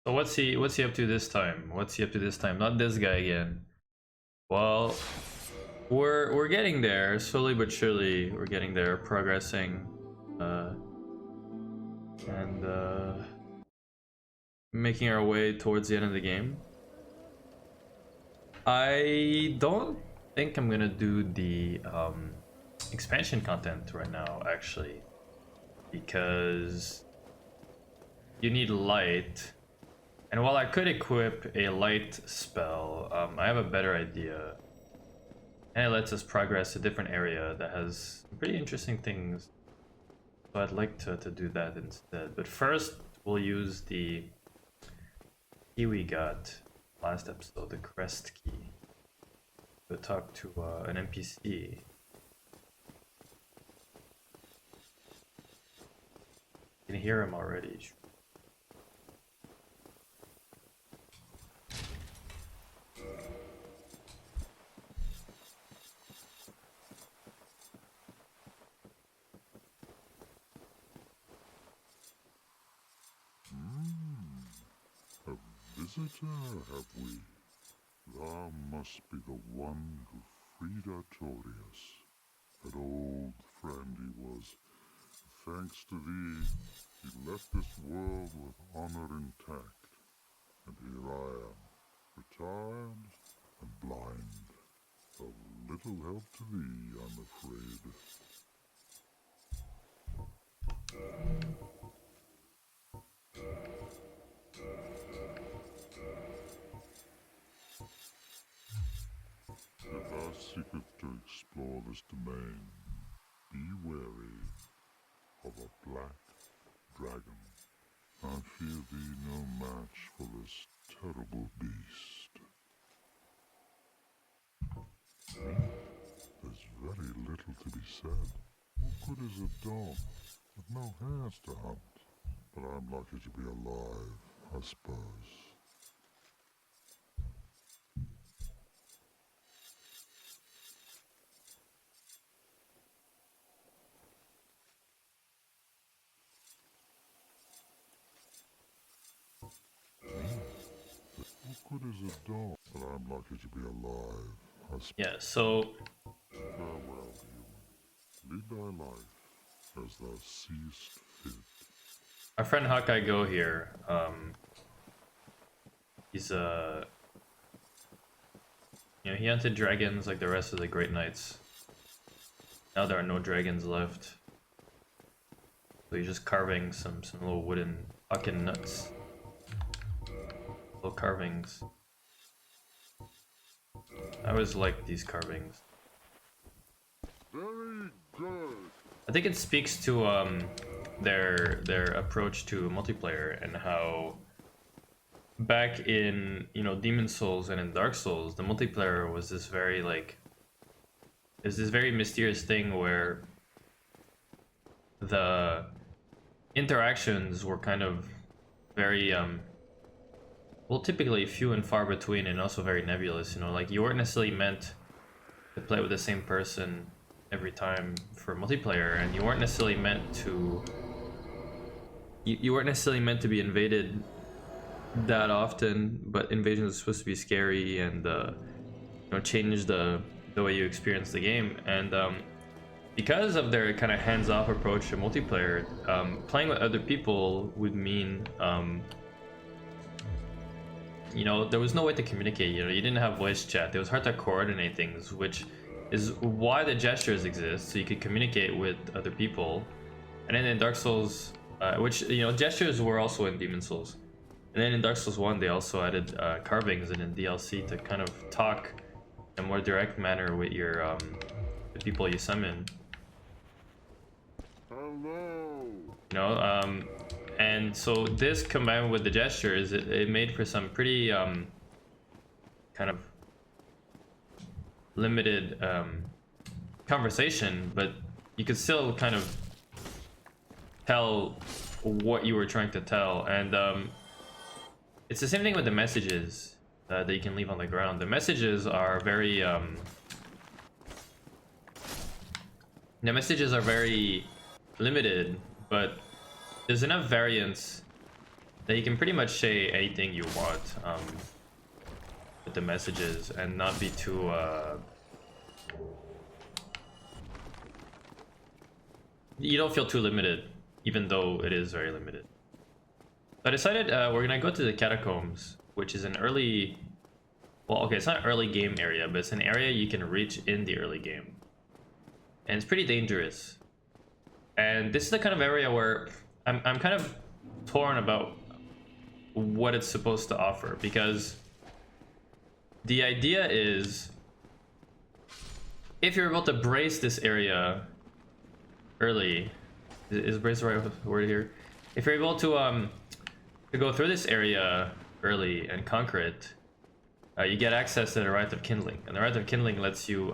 So what's he up to this time? What's he up to this time? Not this guy again. Well, we're getting there, slowly but surely. We're getting there, progressing, and making our way towards the end of the game. I don't think I'm gonna do the expansion content right now, actually, because you need light. And while I could equip a light spell, I have a better idea. And it lets us progress a different area that has pretty interesting things. So I'd like to do that instead. But first, we'll use the key we got last episode, the crest key, to talk to an NPC. You can hear him already. A visitor, have we? Thou must be the one who freed Artorius. An old friend he was. Thanks to thee, he left this world with honor intact. And here I am, retired and blind. Of little help to thee, I'm afraid. If thou seekest to explore this domain, be wary of a black dragon. I fear thee no match for this terrible beast. There's very little to be said. What good is a dog with no hairs to hunt? But I'm lucky to be alive, I suppose. What good is a dog? But I'm lucky to be alive, I suppose. Yeah, so Farewell, human. Lead thy life as thou seest fit. our friend Hawkeye Go here, he's he hunted dragons like the rest of the Great Knights. Now there are no dragons left. So he's just carving some little wooden fucking nuts. Little carvings. I always like these carvings. Very good. I think it speaks to their approach to multiplayer and how back in Demon Souls and in Dark Souls, the multiplayer was this very is this very mysterious thing where the interactions were kind of very well, typically few and far between, and also very nebulous. Like you weren't necessarily meant to play with the same person every time for multiplayer, and you weren't necessarily meant to you weren't necessarily meant to be invaded that often, but invasions are supposed to be scary and change the way you experience the game. And because of their kind of hands-off approach to multiplayer, playing with other people would mean there was no way to communicate. You didn't have voice chat. It was hard to coordinate things, which is why the gestures exist, so you could communicate with other people. And then in Dark Souls, which gestures were also in Demon Souls, and then in Dark Souls 1 they also added carvings and in DLC to kind of talk in a more direct manner with your the people you summon. Hello. And so this combined with the gestures, it made for some pretty kind of limited conversation, but you could still kind of tell what you were trying to tell. And it's the same thing with the messages that you can leave on the ground. The messages are very limited, but there's enough variance that you can pretty much say anything you want with the messages and not be too you don't feel too limited, even though it is very limited. So I decided we're gonna go to the catacombs, which is an early, well, okay, it's not early game area, but it's an area you can reach in the early game, and it's pretty dangerous. And this is the kind of area where I'm kind of torn about what it's supposed to offer, because the idea is if you're able to brace this area early, is brace the right word here? If you're able to go through this area early and conquer it, you get access to the Rite of Kindling, and the Rite of Kindling lets you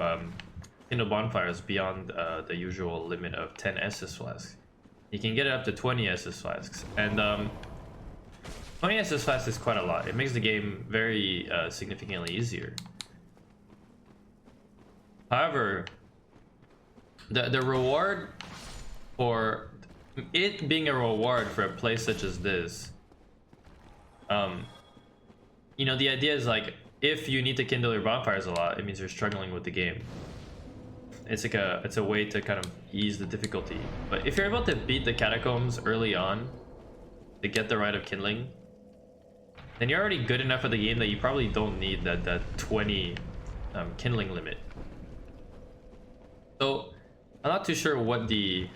kindle bonfires beyond the usual limit of 10 Estus flasks. You can get it up to 20 Estus flasks, and 20 Estus flasks is quite a lot. It makes the game very significantly easier. However, the reward for it being a reward for a place such as this, you know, the idea is like, if you need to kindle your bonfires a lot, it means you're struggling with the game. It's like it's a way to kind of ease the difficulty. But if you're able to beat the catacombs early on to get the Rite of Kindling, then you're already good enough at the game that you probably don't need that 20 kindling limit. So I'm not too sure what the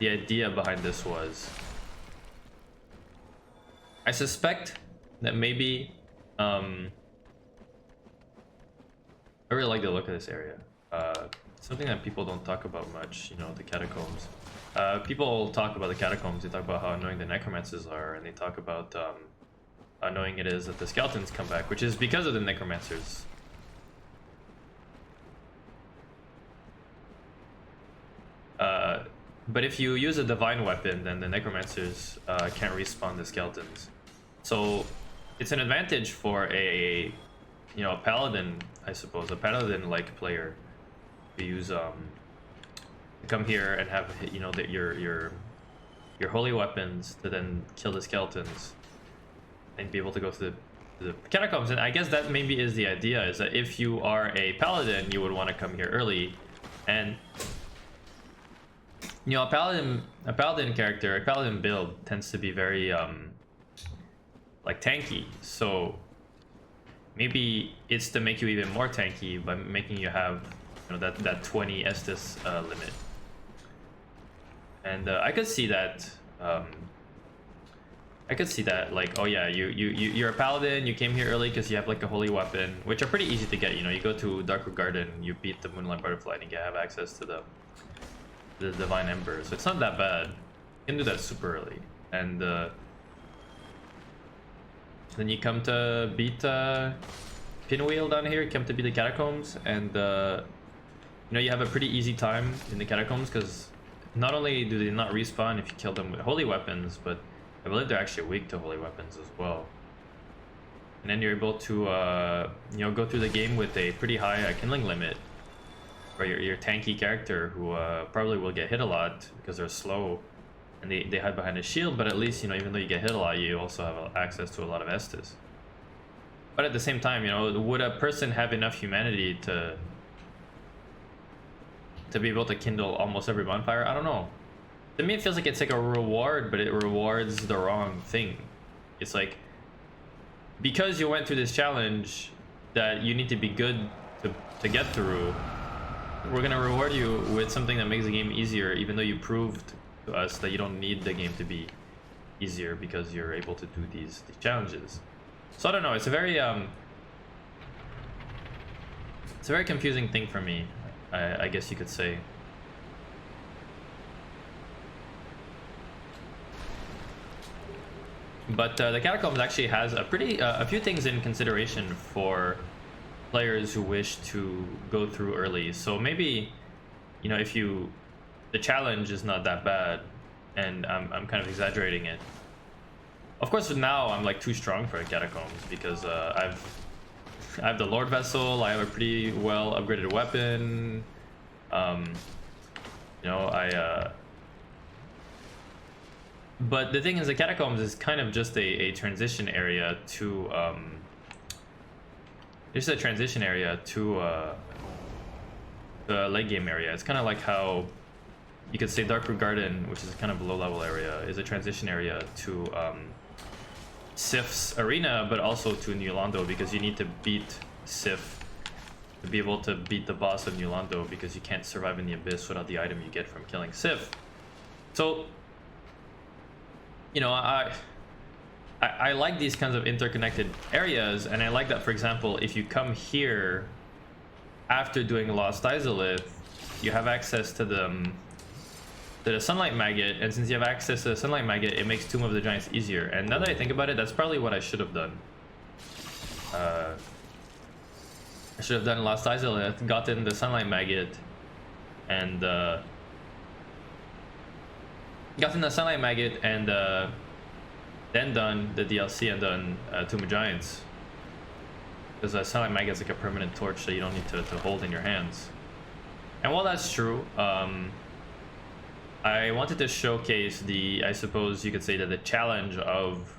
idea behind this was. I suspect that maybe I really like the look of this area. Something that people don't talk about much, you know, the catacombs. People talk about the catacombs, they talk about how annoying the necromancers are, and they talk about how annoying it is that the skeletons come back, which is because of the necromancers. But if you use a divine weapon, then the necromancers can't respawn the skeletons. So it's an advantage for a paladin, I suppose, a paladin-like player to use to come here and have, you know, your holy weapons to then kill the skeletons and be able to go to the catacombs. And I guess that maybe is the idea, is that if you are a paladin, you would want to come here early. And you know, a paladin character, a paladin build tends to be very like tanky. So maybe it's to make you even more tanky by making you have, you know, that 20 Estus limit. And I could see that. I could see that, like, oh yeah, you're a paladin, you came here early because you have like a holy weapon, which are pretty easy to get. You know, you go to Darkwood Garden, you beat the Moonlight Butterfly, and you have access to the Divine Ember, so it's not that bad. You can do that super early, and then you come to beat Pinwheel down here. You come to beat the catacombs, and you know, you have a pretty easy time in the catacombs, because not only do they not respawn if you kill them with holy weapons, but I believe they're actually weak to holy weapons as well. And then you're able to you know, go through the game with a pretty high kindling limit for your tanky character, who probably will get hit a lot because they're slow and they hide behind a shield, but at least, you know, even though you get hit a lot, you also have access to a lot of Estus. But at the same time, you know, would a person have enough humanity to be able to kindle almost every bonfire? I don't know. To me, it feels like it's like a reward, but it rewards the wrong thing. It's like, because you went through this challenge that you need to be good to get through, we're gonna reward you with something that makes the game easier, even though you proved to us that you don't need the game to be easier because you're able to do these challenges. So I don't know, it's a very confusing thing for me, I guess you could say. But the Catacombs actually has a few things in consideration for players who wish to go through early. So maybe, you know, if the challenge is not that bad, and I'm kind of exaggerating it. Of course, now I'm like too strong for the Catacombs because I have the Lord Vessel. I have a pretty well upgraded weapon. You know, But the thing is, the catacombs is kind of just a transition area to just a transition area to the late game area. It's kind of like how you could say Darkroot Garden, which is kind of a low level area, is a transition area to Sif's arena, but also to New Londo, because you need to beat Sif to be able to beat the boss of New Londo, because you can't survive in the Abyss without the item you get from killing Sif. So, you know, I like these kinds of interconnected areas, and I like that, for example, if you come here after doing Lost Izalith, you have access to the Sunlight Maggot, and since you have access to the Sunlight Maggot, it makes Tomb of the Giants easier. And now that I think about it, that's probably what I should have done. I should have done Lost Izalith, gotten the Sunlight Maggot, and gotten the Sunlight Maggot, and then done the DLC and done Tomb of Giants. Because the Sunlight Maggot is like a permanent torch that you don't need to hold in your hands. And while that's true, I wanted to showcase the, I suppose you could say that the challenge of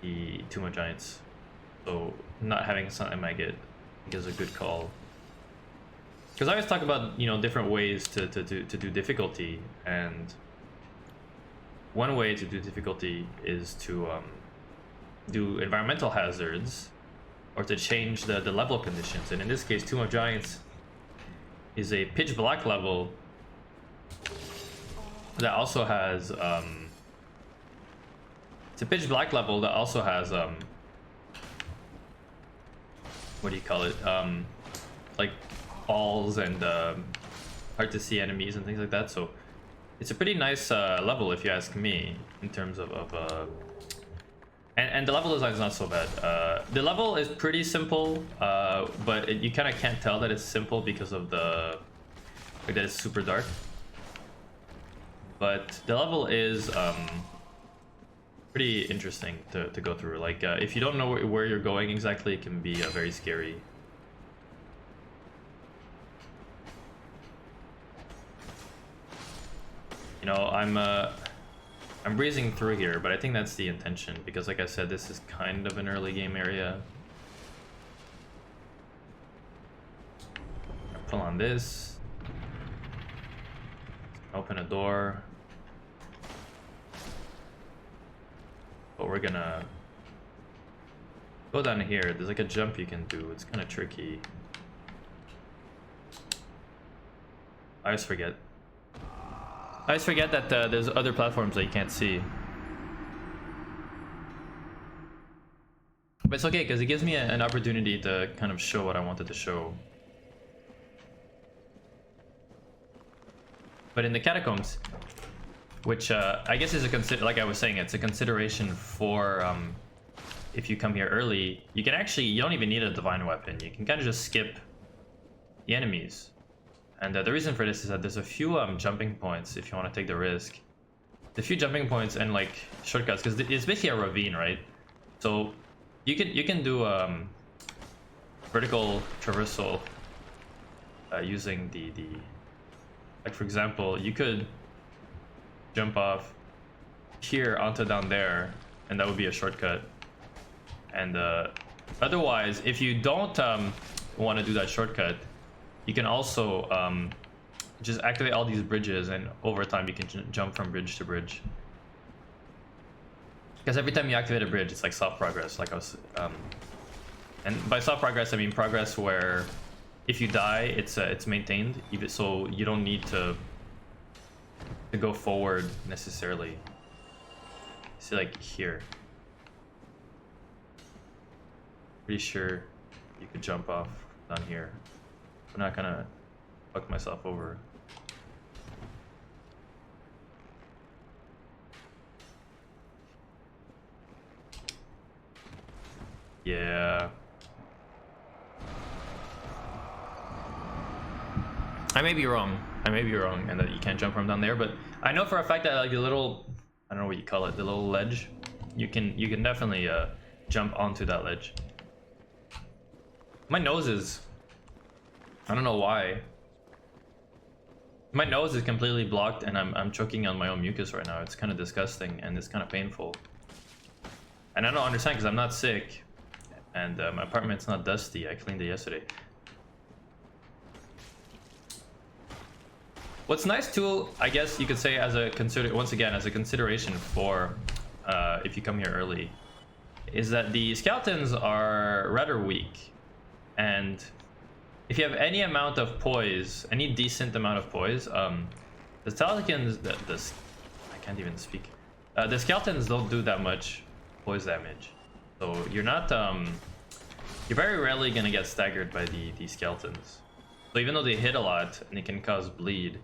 the Tomb of Giants. So not having a Sunlight Maggot, I think, is a good call. Because I always talk about, you know, different ways to do difficulty, and one way to do difficulty is to do environmental hazards, or to change the level conditions. And in this case, Tomb of Giants is a pitch black level that also has it's a pitch black level that also has what do you call it, like falls and hard to see enemies and things like that. So it's a pretty nice level, if you ask me, in terms of and the level design is not so bad. The level is pretty simple, but you kind of can't tell that it's simple because of the like that it's super dark. But the level is pretty interesting to go through. Like if you don't know where you're going exactly, it can be very scary. You know, I'm breezing through here, but I think that's the intention, because like I said, this is kind of an early game area. Pull on this, open a door, but we're gonna go down here. There's like a jump you can do. It's kind of tricky. I always forget that there's other platforms that you can't see. But it's okay, because it gives me an opportunity to kind of show what I wanted to show. But in the catacombs, which I guess is a like I was saying, it's a consideration for if you come here early, you can actually, you don't even need a divine weapon. You can kind of just skip the enemies. And the reason for this is that there's a few jumping points if you want to take the risk. A few jumping points and like shortcuts, because it's basically a ravine, right? So you can do vertical traversal using the like, for example, you could jump off here onto down there, and that would be a shortcut. And otherwise, if you don't want to do that shortcut, you can also just activate all these bridges, and over time you can jump from bridge to bridge. Because every time you activate a bridge, it's like soft progress, like I was and by soft progress I mean progress where if you die, it's maintained, even so you don't need to go forward necessarily. See, like here, pretty sure you could jump off down here. I'm not gonna fuck myself over. Yeah. I may be wrong, and that you can't jump from down there, but I know for a fact that like the little, I don't know what you call it, the little ledge, you can definitely jump onto that ledge. My nose is, I don't know why. My nose is completely blocked and I'm choking on my own mucus right now. It's kind of disgusting and it's kind of painful. And I don't understand because I'm not sick. And my apartment's not dusty. I cleaned it yesterday. What's nice too, I guess you could say, as a consideration for if you come here early, is that the skeletons are rather weak. And if you have any amount of poise, any decent amount of poise, the skeletons, I can't even speak. The skeletons don't do that much poise damage, so you're not, you're very rarely gonna get staggered by the skeletons. So even though they hit a lot and they can cause bleed,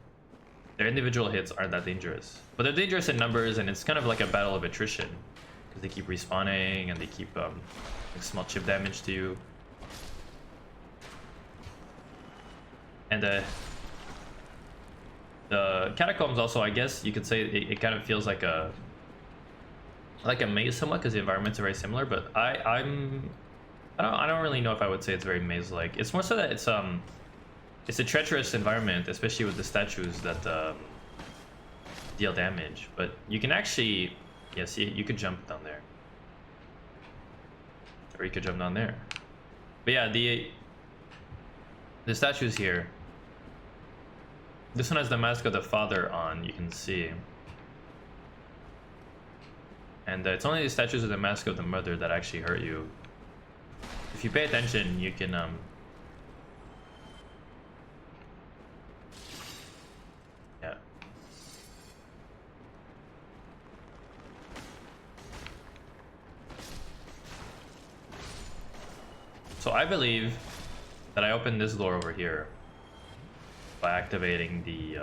their individual hits aren't that dangerous. But they're dangerous in numbers, and it's kind of like a battle of attrition because they keep respawning and they keep like small chip damage to you. And the catacombs also, I guess you could say it kind of feels like a maze somewhat because the environments are very similar. But I don't really know if I would say it's very maze-like. It's more so that it's a treacherous environment, especially with the statues that deal damage. But you can actually, yes, you could jump down there, or you could jump down there. But yeah, the statues here. This one has the Mask of the Father on, you can see. And it's only the statues of the Mask of the Mother that actually hurt you. If you pay attention, you can yeah. So I believe that I opened this door over here by activating the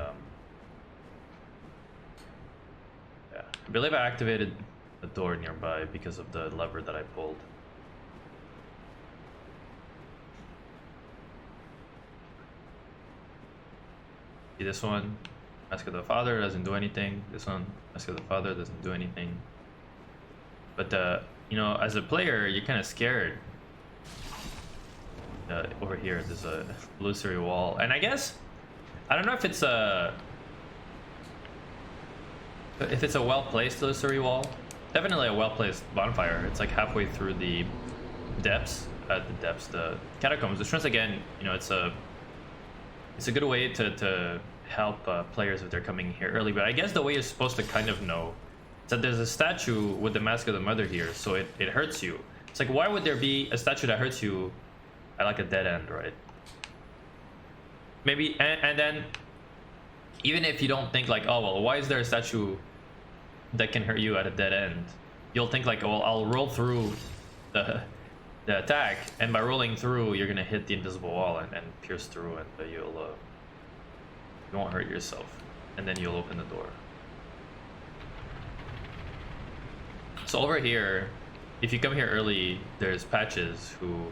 yeah, I believe I activated the door nearby because of the lever that I pulled. See this one, Mask of the Father doesn't do anything. This one, Mask of the Father doesn't do anything. But you know, as a player, you're kind of scared. Over here, there's a illusory wall, and I guess I don't know if it's a well-placed illusory wall. Definitely a well-placed bonfire. It's like halfway through the depths, the catacombs. Which once again, you know, it's a good way to help players if they're coming here early. But I guess the way you're supposed to kind of know is that there's a statue with the Mask of the Mother here, so it hurts you. It's like, why would there be a statue that hurts you at like a dead end, right? Maybe, and then even if you don't think like, oh well, why is there a statue that can hurt you at a dead end? You'll think like, well, I'll roll through the attack, and by rolling through, you're gonna hit the invisible wall and pierce through, and you won't hurt yourself, and then you'll open the door. So over here, if you come here early, there's Patches who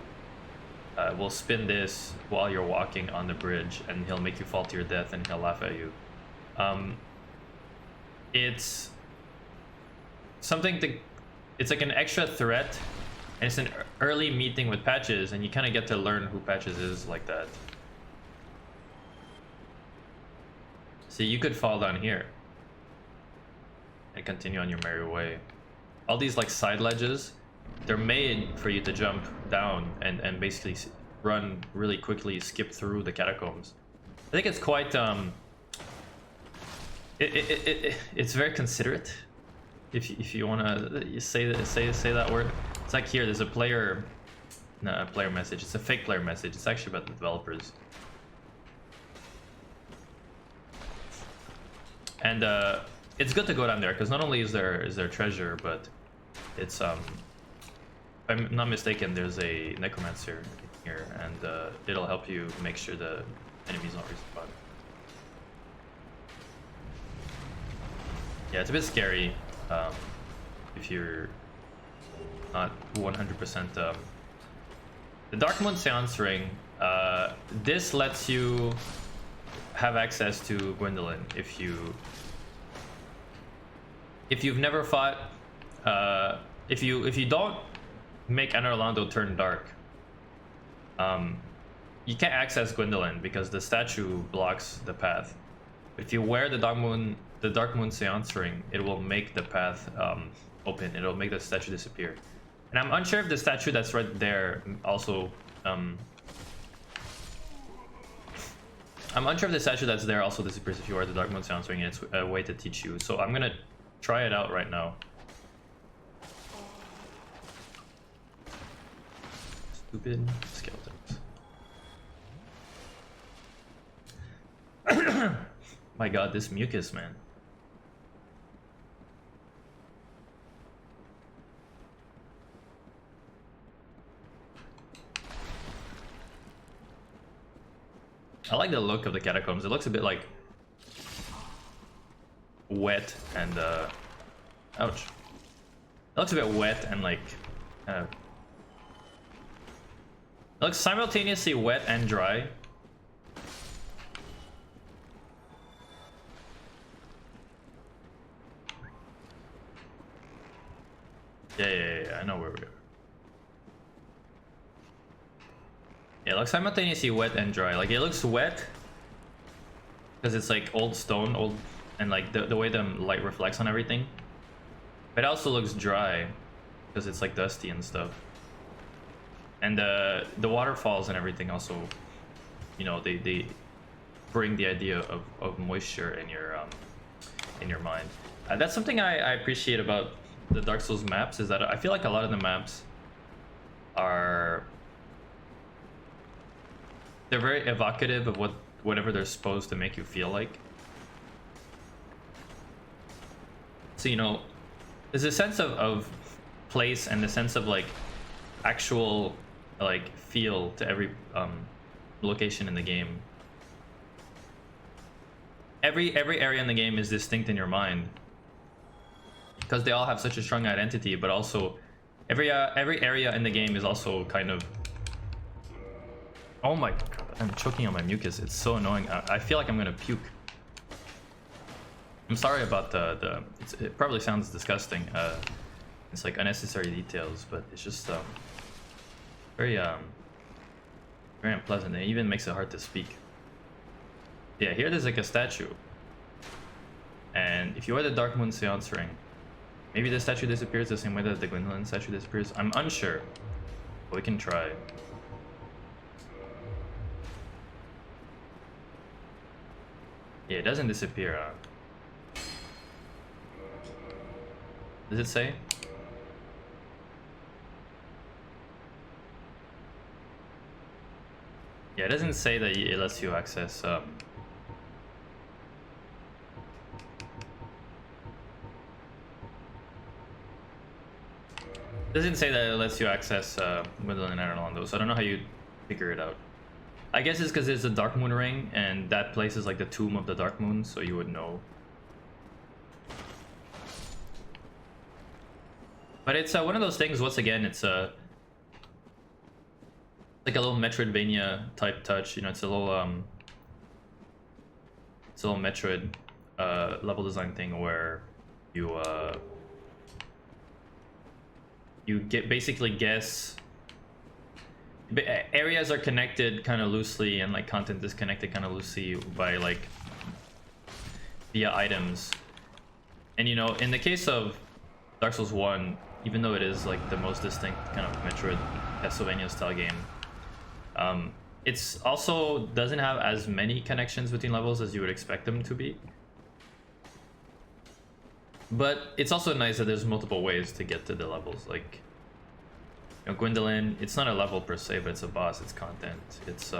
will spin this while you're walking on the bridge, and he'll make you fall to your death, and he'll laugh at you. It's something to, it's like an extra threat, and it's an early meeting with Patches, and you kind of get to learn who Patches is like that. See, you could fall down here and continue on your merry way. All these like side ledges, they're made for you to jump down and basically run really quickly, skip through the catacombs. I think it's quite it's very considerate, if you want to say that word. It's like here, there's a player message. It's a fake player message. It's actually about the developers. And it's good to go down there because not only is there treasure, but it's if I'm not mistaken, there's a necromancer here, and it'll help you make sure the enemies don't respawn. Yeah, it's a bit scary if you're not 100%. The Dark Moon Seance Ring, this lets you have access to Gwendolyn if you've never fought, if you don't make Anor Londo turn dark, you can't access Gwendolyn because the statue blocks the path. If you wear the Dark Moon Seance ring, it will make the path open. It'll make the statue disappear. And I'm unsure if the statue that's right there also I'm unsure if the statue that's there also disappears if you wear the Dark Moon Seance ring, and it's a way to teach you. So I'm gonna try it out right now. Stupid skeletons. My god, this mucus, man. I like the look of the catacombs. It looks a bit like wet and ouch. It looks a bit wet and like it looks simultaneously wet and dry. Yeah, I know where we are. Yeah, it looks simultaneously wet and dry. Like, it looks wet because it's like old stone, and like the way the light reflects on everything. But it also looks dry because it's like dusty and stuff. And the waterfalls and everything also, you know, they bring the idea of moisture in your mind. That's something I appreciate about the Dark Souls maps, is that I feel like a lot of the maps are, they're very evocative of whatever they're supposed to make you feel like. So, you know, there's a sense of place and the sense of like actual like feel to every location in the game. Every area in the game is distinct in your mind because they all have such a strong identity, but also every area in the game is also kind of, oh my god, I'm choking on my mucus. It's so annoying. I feel like I'm gonna puke. I'm sorry about it probably sounds disgusting. It's like unnecessary details, but it's just very unpleasant. It even makes it hard to speak. Yeah, here there's like a statue, and if you wear the Dark Moon Seance ring, maybe the statue disappears the same way that the Gwendolyn statue disappears. I'm unsure, but we can try. Yeah, it doesn't disappear. Does it say? Yeah, it doesn't say that it lets you access doesn't say that it lets you access Gwendolyn and Orlando, so I don't know how you figure it out. I guess it's because it's a Dark Moon ring, and that place is like the tomb of the Dark Moon, so you would know. But it's one of those things. Once again, it's like a little Metroidvania type touch. You know, it's a little Metroid level design thing where you basically guess. Areas are connected kind of loosely, and like content is connected kind of loosely by like via items. And you know, in the case of Dark Souls 1, even though it is like the most distinct kind of Metroid Castlevania style game, it's also doesn't have as many connections between levels as you would expect them to be. But it's also nice that there's multiple ways to get to the levels. Like, you know, Gwendolyn, it's not a level per se, but it's a boss. It's content. It's you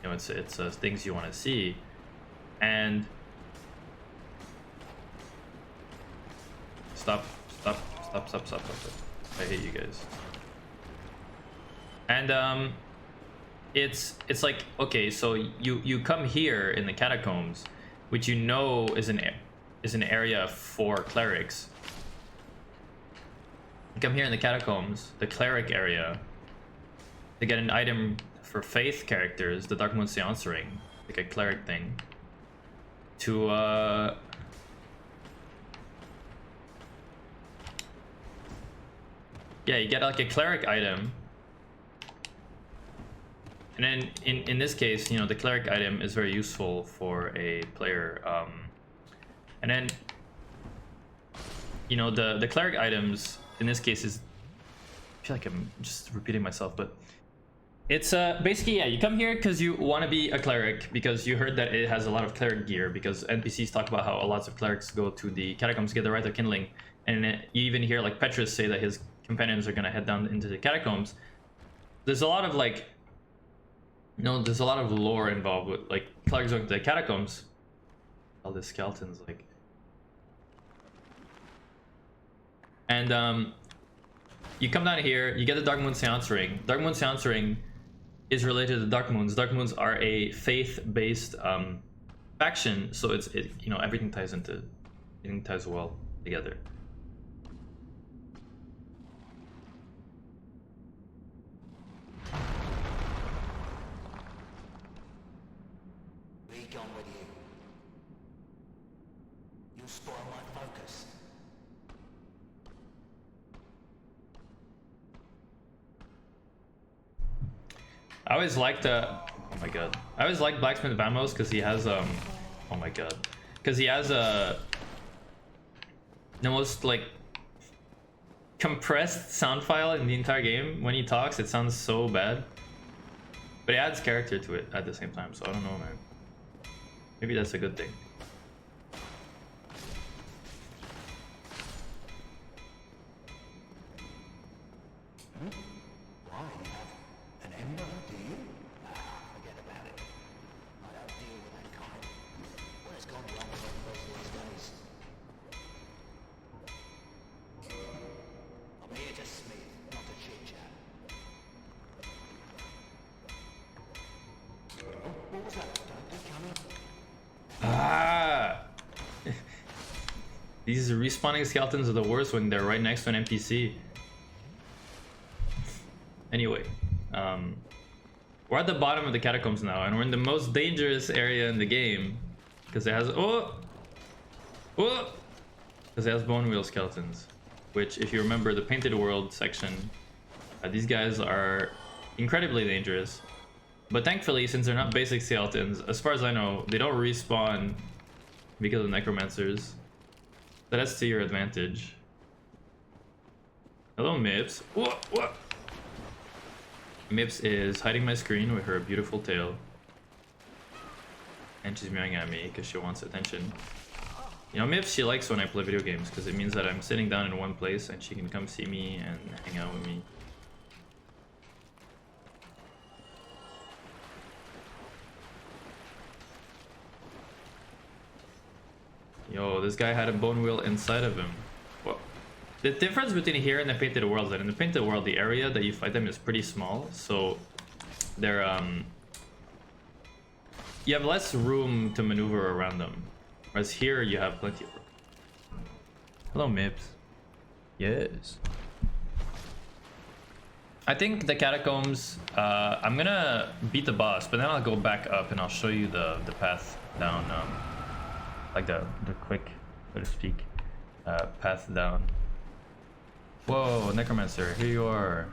know, it's things you want to see, and stop. I hate you guys. And it's like, okay, so you come here in the catacombs, which you know is an area for clerics. You come here in the catacombs, the cleric area, to get an item for faith characters, the Dark Moon Seance ring, like a cleric thing, to yeah, you get like a cleric item, And then in this case, you know, the cleric item is very useful for a player. And then, you know, the cleric items in this case is, I feel like I'm just repeating myself, but it's basically, yeah, you come here because you want to be a cleric because you heard that it has a lot of cleric gear, because NPCs talk about how lots of clerics go to the catacombs to get the Rite of Kindling, and you even hear like Petrus say that his companions are gonna head down into the catacombs. There's a lot of like, you know, there's a lot of lore involved with like clerics going to the catacombs. All the skeletons, like, and you come down here, you get the Dark Moon Seance Ring. Dark Moon Seance Ring is related to the Dark Moons. Dark Moons are a faith-based faction, so you know, everything ties well together. Be gone with you. You'll spoil my focus. I always liked oh my god. I always liked Blacksmith Vamos because he has oh my god. Because he has the most like compressed sound file in the entire game. When he talks, it sounds so bad. But it adds character to it at the same time, so I don't know, man. Maybe that's a good thing. Why? You have an ember, do you? Forget about it. I don't deal with that kind. What has gone wrong with those these days? I'm here to smith, not to chit-chat. Oh, what was that? Don't be coming. Ah! These respawning skeletons are the worst when they're right next to an NPC. Anyway, we're at the bottom of the catacombs now, and we're in the most dangerous area in the game because it has because it has bone wheel skeletons, which, if you remember the Painted World section, these guys are incredibly dangerous. But thankfully, since they're not basic skeletons, as far as I know, they don't respawn because of necromancers. So that's to your advantage. Hello, Mips. What? Mips is hiding my screen with her beautiful tail. And she's meowing at me because she wants attention. You know, Mips, she likes when I play video games because it means that I'm sitting down in one place and she can come see me and hang out with me. Yo, this guy had a bone wheel inside of him. Well, the difference between here and the Painted World is that in the Painted World, the area that you fight them is pretty small, so they're you have less room to maneuver around them. Whereas here, you have plenty of room. Hello, Mips. Yes. I think the catacombs, I'm gonna beat the boss, but then I'll go back up and I'll show you the path down, like the quick, so to speak, path down. Whoa, Necromancer, here you are.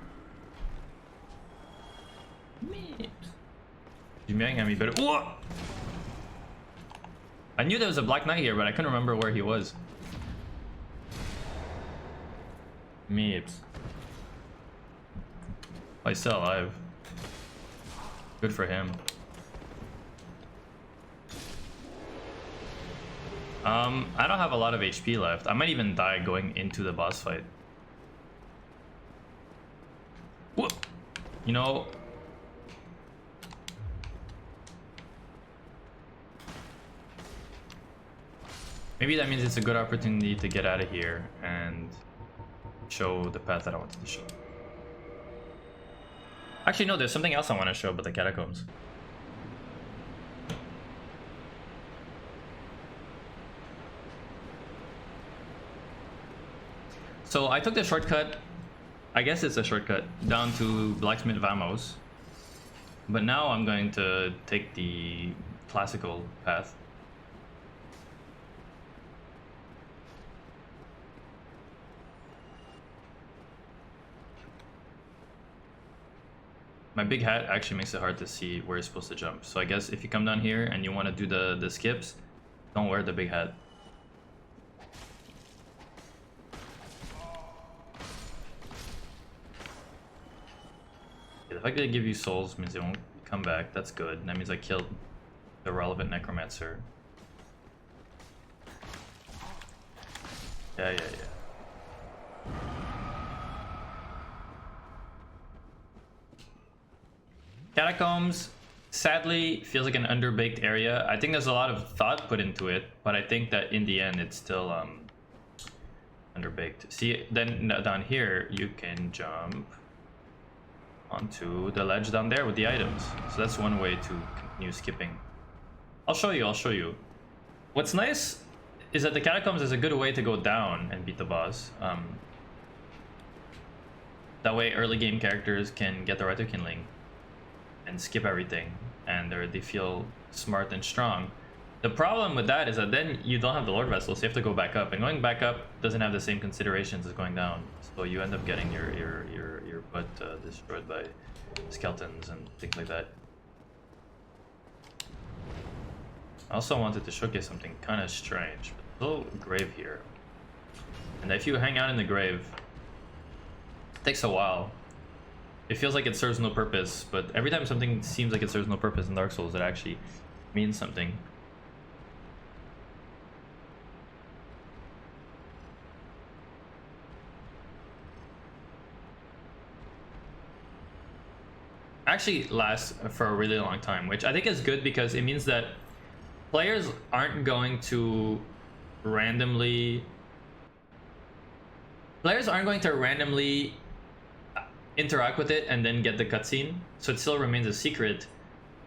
Meeps. You're meowing at me, but whoa! I knew there was a Black Knight here, but I couldn't remember where he was. Meeps. Oh, he's still alive. Good for him. I don't have a lot of HP left. I might even die going into the boss fight. Whoop! You know... maybe that means it's a good opportunity to get out of here and show the path that I wanted to show. Actually, no, there's something else I want to show about the catacombs. So I took the shortcut, I guess it's a shortcut, down to Blacksmith Vamos. But now I'm going to take the classical path. My big hat actually makes it hard to see where you're supposed to jump. So I guess if you come down here and you want to do the skips, don't wear the big hat. The fact that they give you souls means they won't come back. That's good. That means I killed the relevant necromancer. Yeah. Catacombs, sadly, feels like an underbaked area. I think there's a lot of thought put into it, but I think that in the end, it's still underbaked. See, then down here, you can jump onto the ledge down there with the items. So that's one way to continue skipping. I'll show you. What's nice is that the catacombs is a good way to go down and beat the boss. That way early game characters can get the right to kindling and skip everything, and they feel smart and strong. The problem with that is that then you don't have the Lord Vessel, so you have to go back up, and going back up doesn't have the same considerations as going down. So you end up getting your butt destroyed by skeletons and things like that. I also wanted to showcase something kind of strange. There's a little grave here, and if you hang out in the grave, it takes a while. It feels like it serves no purpose, but every time something seems like it serves no purpose in Dark Souls, it actually means something. Actually lasts for a really long time, which I think is good because it means that players aren't going to randomly interact with it and then get the cutscene, so it still remains a secret,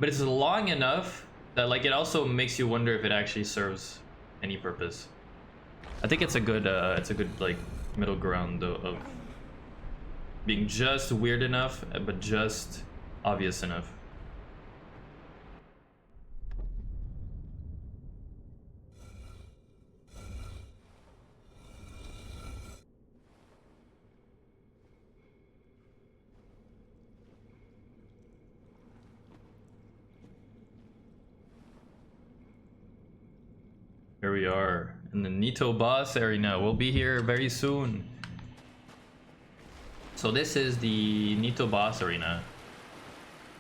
but it's long enough that like it also makes you wonder if it actually serves any purpose. I think it's a good like middle ground of being just weird enough but just obvious enough. Here we are in the Nito boss arena. We'll be here very soon. So this is the Nito boss arena,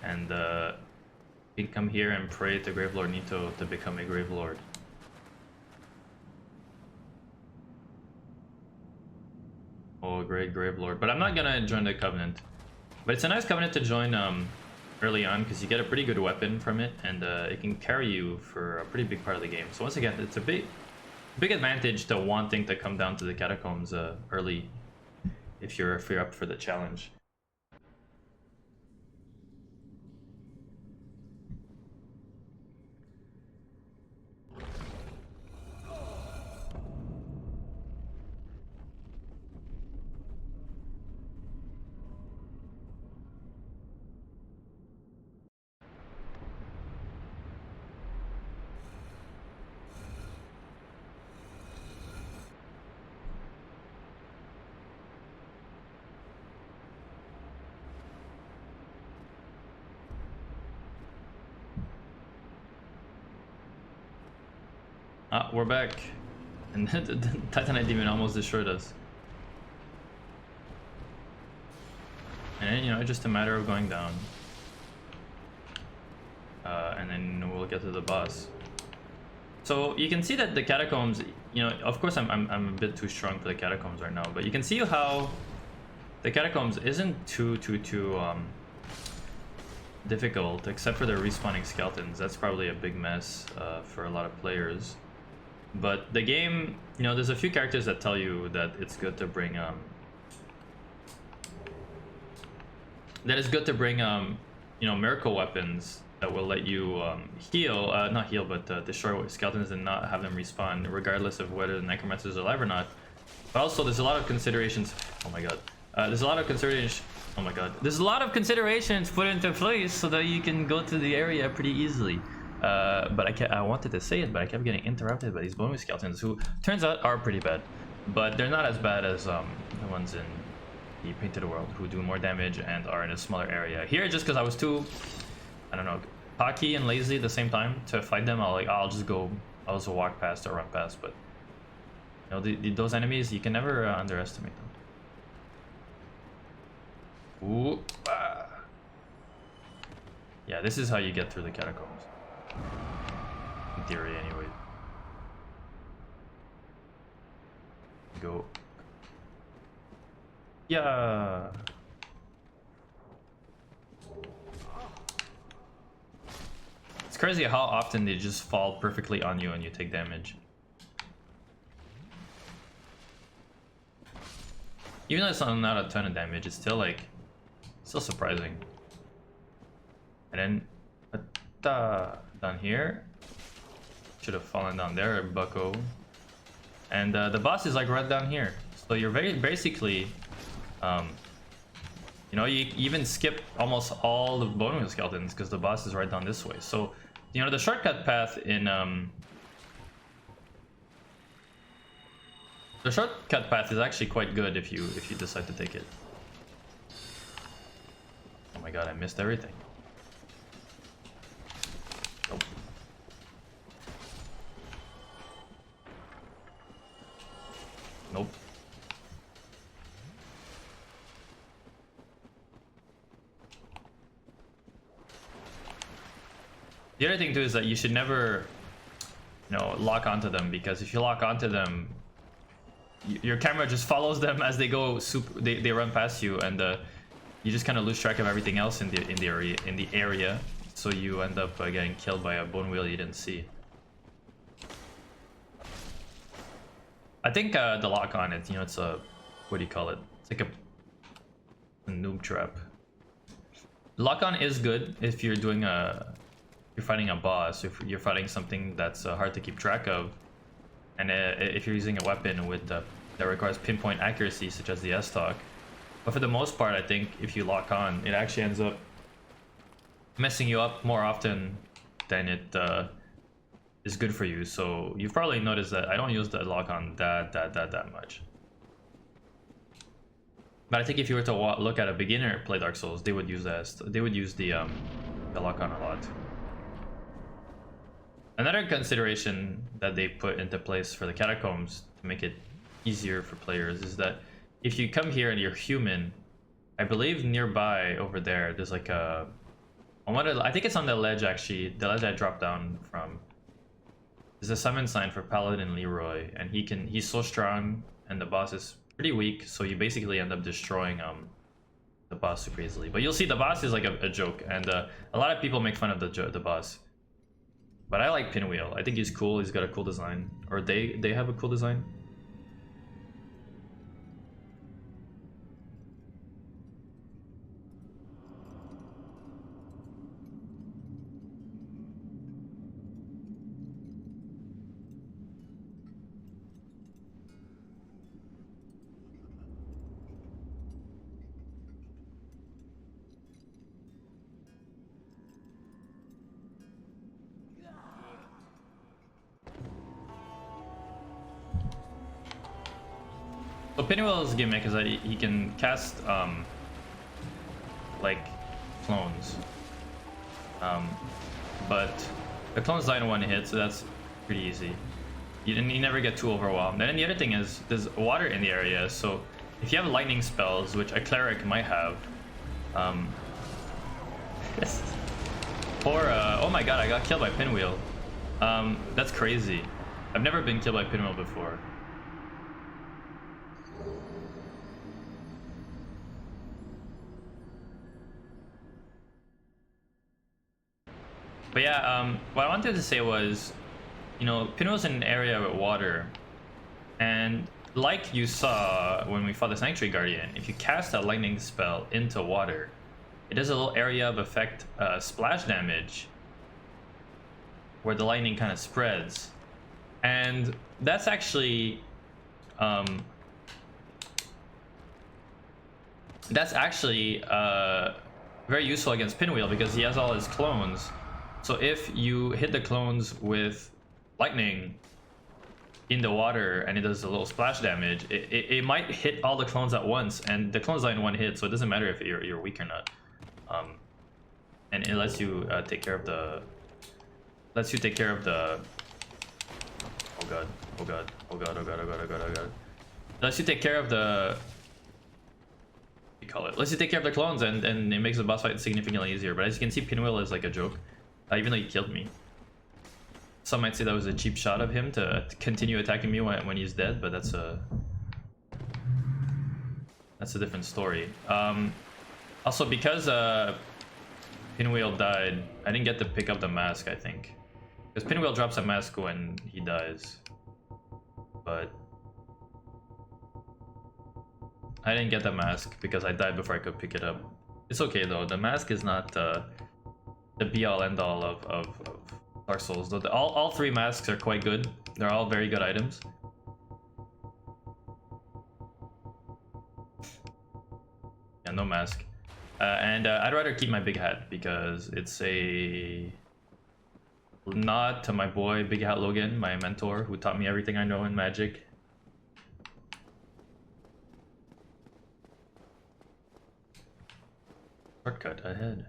and you can come here and pray to Gravelord Nito to become a Gravelord. Oh, great Gravelord! But I'm not gonna join the Covenant. But it's a nice Covenant to join early on because you get a pretty good weapon from it, and it can carry you for a pretty big part of the game. So once again, it's a big advantage to wanting to come down to the catacombs early if you're up for the challenge. Ah, we're back. And the Titanite Demon almost destroyed us. And then, you know, it's just a matter of going down. And then we'll get to the boss. So you can see that the catacombs, you know, of course I'm a bit too strong for the catacombs right now, but you can see how the catacombs isn't too difficult, except for the respawning skeletons. That's probably a big mess for a lot of players. But the game, you know, there's a few characters that tell you that it's good to bring you know, miracle weapons that will let you heal, not heal, but destroy skeletons and not have them respawn, regardless of whether the necromancer is alive or not. But also, there's a lot of considerations. Oh my god. There's a lot of considerations. Oh my god. There's a lot of considerations put into place so that you can go to the area pretty easily. But I wanted to say it, but I kept getting interrupted by these bone skeletons, who turns out are pretty bad, but they're not as bad as the ones in the Painted World, who do more damage and are in a smaller area. Here, just because I was too, I don't know, cocky and lazy at the same time to fight them, I'll just walk past or run past. But you know, those enemies, you can never underestimate them. Ooh, yeah, this is how you get through the catacombs. In theory, anyway. Go. Yeah. It's crazy how often they just fall perfectly on you and you take damage. Even though it's not a ton of damage, it's still like, still surprising. And then, down here. Should have fallen down there, bucko. And the boss is like right down here. So you're basically, you know, you even skip almost all the bone wheel skeletons because the boss is right down this way. So, you know, the shortcut path in the shortcut path is actually quite good if you decide to take it. Oh my god, I missed everything. Nope. Nope. The other thing too is that you should never, you know, lock onto them, because if you lock onto them, your camera just follows them as they go they run past you, and you just kind of lose track of everything else in the area, so you end up getting killed by a bone wheel you didn't see. I think the lock on it, you know, it's a, what do you call it? It's like a noob trap. Lock on is good if you're doing you're fighting a boss, if you're fighting something that's hard to keep track of, and if you're using a weapon with that requires pinpoint accuracy, such as the S-Talk. But for the most part, I think if you lock on, it actually ends up messing you up more often than it is good for you. So you've probably noticed that I don't use the lock on that much. But I think if you were to look at a beginner play Dark Souls, they would use the lock on a lot. Another consideration that they put into place for the catacombs to make it easier for players is that if you come here and you're human, I believe nearby over there's like a, I think it's on the ledge actually, the ledge I dropped down from. There's a summon sign for Paladin Leroy, and he's so strong and the boss is pretty weak, so you basically end up destroying the boss super easily. But you'll see the boss is like a joke, and a lot of people make fun of the boss. But I like Pinwheel. I think he's cool. He's got a cool design. Or they have a cool design. So Pinwheel's gimmick is that he can cast like clones, but the clones die in one hit, so that's pretty easy. You never get too overwhelmed. And then the other thing is there's water in the area, so if you have lightning spells, which a cleric might have, oh my god, I got killed by Pinwheel. That's crazy. I've never been killed by Pinwheel before. But yeah, what I wanted to say was, you know, Pinwheel's in an area with water, and like you saw when we fought the Sanctuary Guardian, if you cast a lightning spell into water, it does a little area of effect splash damage where the lightning kind of spreads, and that's actually very useful against Pinwheel because he has all his clones. So if you hit the clones with lightning, in the water and it does a little splash damage, it might hit all the clones at once, and the clones die in one hit, so it doesn't matter if you're weak or not. And it lets you take care of the. Lets you take care of the. Oh god! Oh god! Oh god! Oh god! Oh god! Oh god! Oh god! Lets you take care of the. What do you call it? Lets you take care of the clones, and it makes the boss fight significantly easier. But as you can see, Pinwheel is like a joke, even though he killed me. Some might say that was a cheap shot of him to continue attacking me when he's dead, but that's a different story. Also, because Pinwheel died, I didn't get to pick up the mask, I think. Because Pinwheel drops a mask when he dies. But I didn't get the mask because I died before I could pick it up. It's okay though, the mask is not the be-all end-all of Dark Souls. All three masks are quite good. They're all very good items. Yeah, no mask. And I'd rather keep my big hat because it's a nod to my boy Big Hat Logan, my mentor, who taught me everything I know in Magic. Shortcut ahead.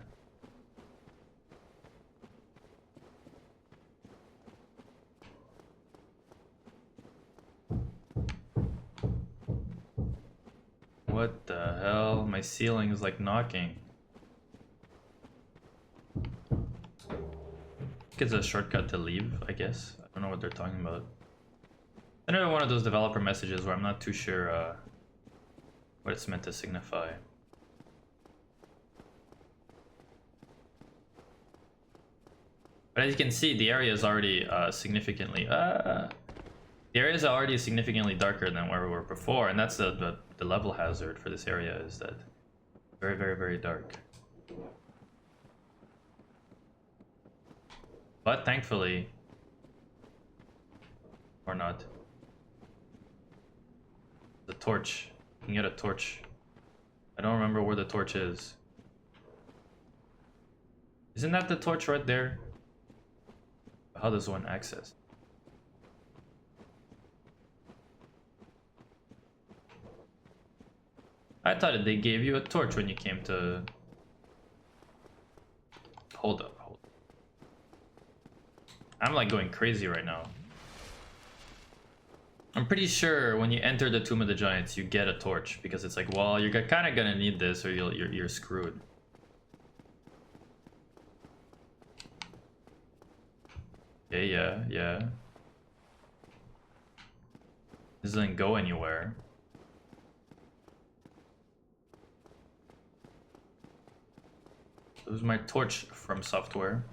What the hell? My ceiling is like knocking. It's a shortcut to leave, I guess. I don't know what they're talking about. Another one of those developer messages where I'm not too sure what it's meant to signify. But as you can see, the area is already significantly darker than where we were before, and that's the level hazard for this area, is that very, very, very dark. But thankfully, or not, the torch. You can get a torch. I don't remember where the torch is. Isn't that the torch right there? How does one access? I thought they gave you a torch when you came to... Hold up. I'm like going crazy right now. I'm pretty sure when you enter the Tomb of the Giants, you get a torch because it's like, well, you're kind of gonna need this or you're screwed. Okay, yeah. This doesn't go anywhere. This is my torch from software.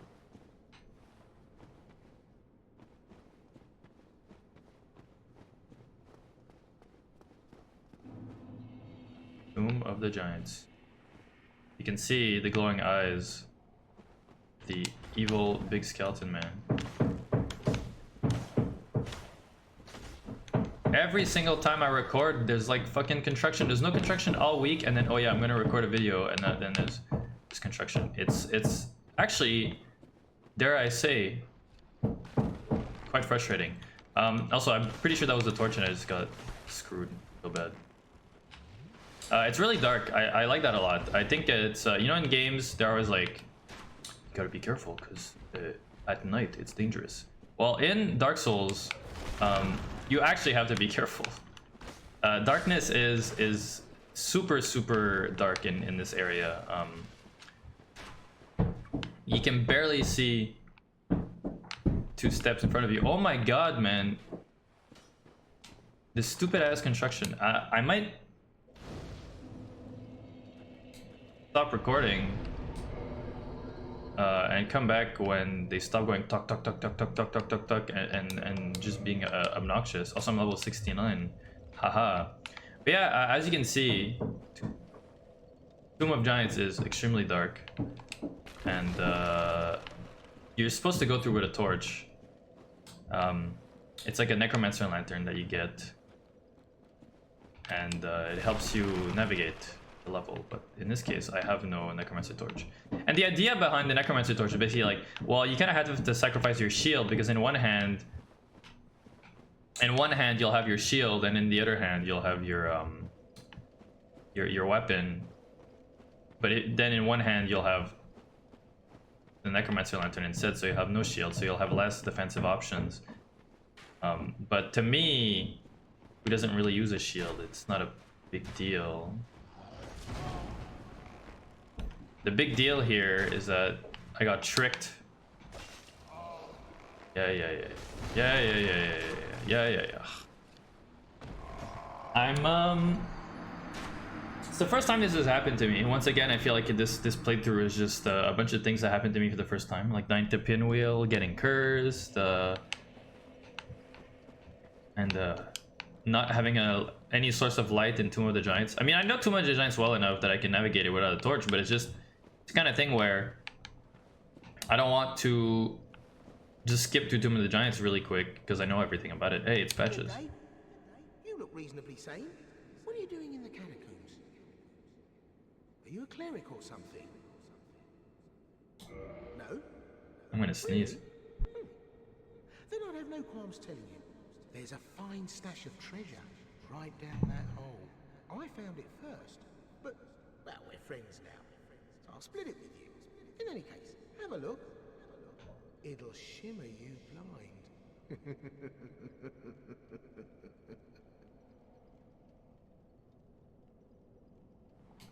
Tomb of the Giants. You can see the glowing eyes. The evil big skeleton man. Every single time I record, there's like fucking construction. There's no construction all week, and then oh yeah, I'm gonna record a video, and then there's construction. It's actually, dare I say, quite frustrating. Also, I'm pretty sure that was the torch, and I just got screwed so bad. It's really dark. I like that a lot. I think it's you know, in games they're always like, you gotta be careful because at night it's dangerous. Well, in Dark Souls, you actually have to be careful. Darkness is super dark in this area. You can barely see 2 steps in front of you. Oh my god, man. This stupid ass construction. I might stop recording and come back when they stop going tuck and just being obnoxious. Also, I'm level 69. Haha. But yeah, as you can see, Tomb of Giants is extremely dark, and you're supposed to go through with a torch. It's like a necromancer lantern that you get, and it helps you navigate the level. But in this case, I have no necromancer torch. And the idea behind the necromancer torch is basically like, well, you kind of have to sacrifice your shield, because in one hand in one hand you'll have your shield, and in the other hand you'll have your weapon. But then in one hand you'll have the necromancer lantern instead, so you have no shield, so you'll have less defensive options. But to me, who doesn't really use a shield, it's not a big deal. The big deal here is that I got tricked. Yeah. It's the first time this has happened to me. Once again, I feel like this playthrough is just a bunch of things that happened to me for the first time, like dying to pinwheel, getting cursed, and not having any source of light in Tomb of the Giants. I mean, I know Tomb of the Giants well enough that I can navigate it without a torch, but it's the kind of thing where I don't want to just skip through Tomb of the Giants really quick because I know everything about it. Hey, it's Patches. Hey, you look reasonably sane. What are you doing in the catacombs? Are you a cleric or something? No? I'm gonna sneeze. Then I'd have no qualms telling you. There's a fine stash of treasure right down that hole. I found it first, but, well, we're friends now, so I'll split it with you. In any case, have a look. It'll shimmer you blind.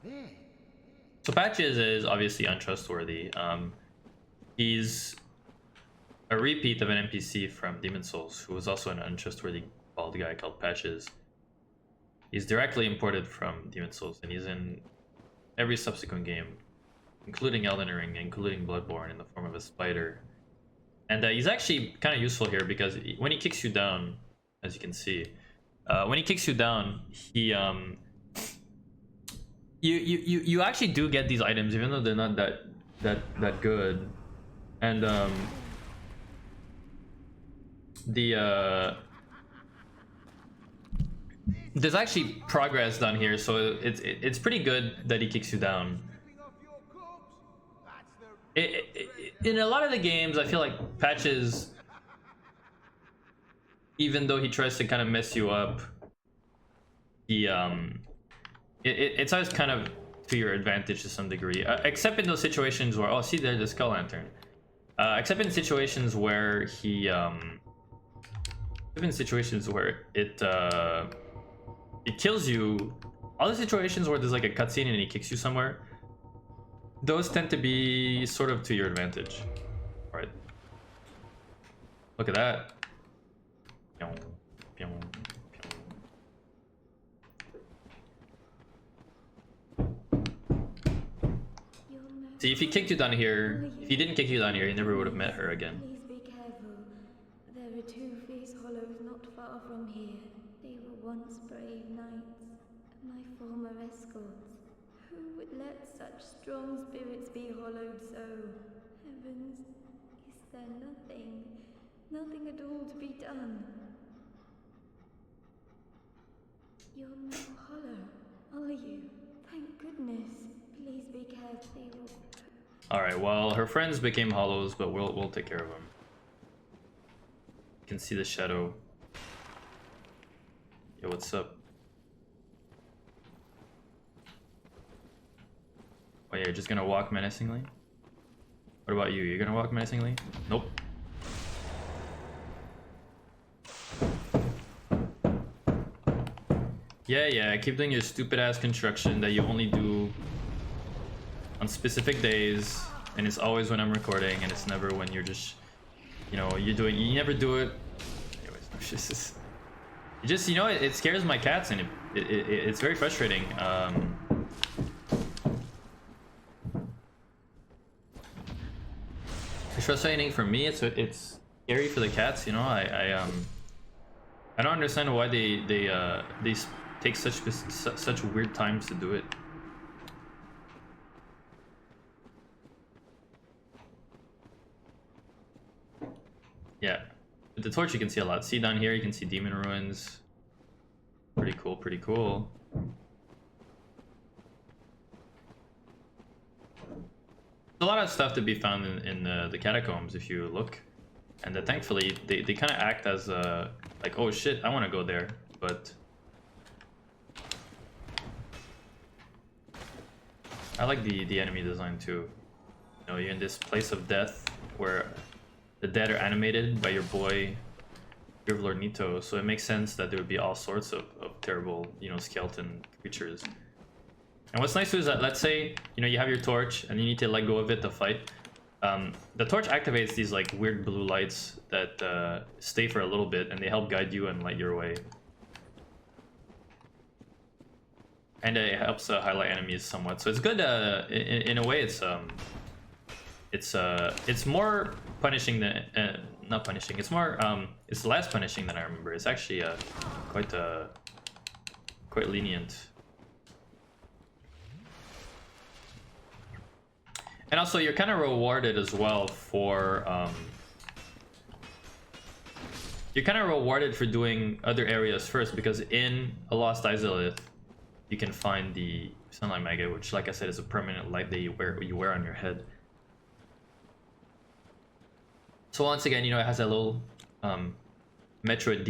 There. So Patches is obviously untrustworthy. He's a repeat of an NPC from Demon's Souls, who was also an untrustworthy bald guy called Patches. He's directly imported from Demon's Souls, and he's in every subsequent game, including Elden Ring, including Bloodborne, in the form of a spider. And he's actually kind of useful here because when he kicks you down, as you can see, when he kicks you down, he you actually do get these items, even though they're not that good. And there's actually progress done here, so it's pretty good that he kicks you down. In a lot of the games, I feel like Patches, even though he tries to kind of mess you up, he it's always kind of to your advantage to some degree, except in those situations where, oh, see there's the skull lantern. Except in situations where he even situations where it kills you. All the situations where there's like a cutscene and he kicks you somewhere, those tend to be sort of to your advantage. All right, look at that. See, if he kicked you down here, if he didn't kick you down here, you never would have met her again. Please be careful. There are two fierce hollows not far from here. They were once brave knights, my former escorts. Who would let such strong spirits be hollowed so? Heavens, is there nothing at all to be done? You're not hollow, are you? Thank goodness. Please be careful. They will... All right. Well, her friends became hollows, but we'll take care of them. You can see the shadow. Yo, what's up? Oh yeah, you're just gonna walk menacingly? What about you? You're gonna walk menacingly? Nope. Yeah, keep doing your stupid ass construction that you only do on specific days, and it's always when I'm recording, and it's never when you're just, you know, you never do it. Anyways, it just, you know, it scares my cats, and it's very frustrating. It's frustrating for me. It's scary for the cats. You know, I don't understand why they take such weird times to do it. Yeah, with the torch you can see a lot. See down here, you can see demon ruins. Pretty cool, pretty cool. There's a lot of stuff to be found in the catacombs if you look, and thankfully they kind of act as like, oh shit, I want to go there, but I like the enemy design too. You know, you're in this place of death where the dead are animated by your boy Lord Nito, so it makes sense that there would be all sorts of terrible, you know, skeleton creatures. And what's nice too is that, let's say, you know, you have your torch and you need to let go of it to fight. The torch activates these like weird blue lights that stay for a little bit, and they help guide you and light your way. And it helps highlight enemies somewhat, so it's good. In a way, it's more punishing than not punishing. It's more it's less punishing than I remember. It's actually quite lenient. And also, you're kind of rewarded as well for you're kind of rewarded for doing other areas first, because in A Lost Izalith, you can find the Sunlight Maggot, which, like I said, is a permanent light that you wear on your head. So once again, you know, it has that little Metroid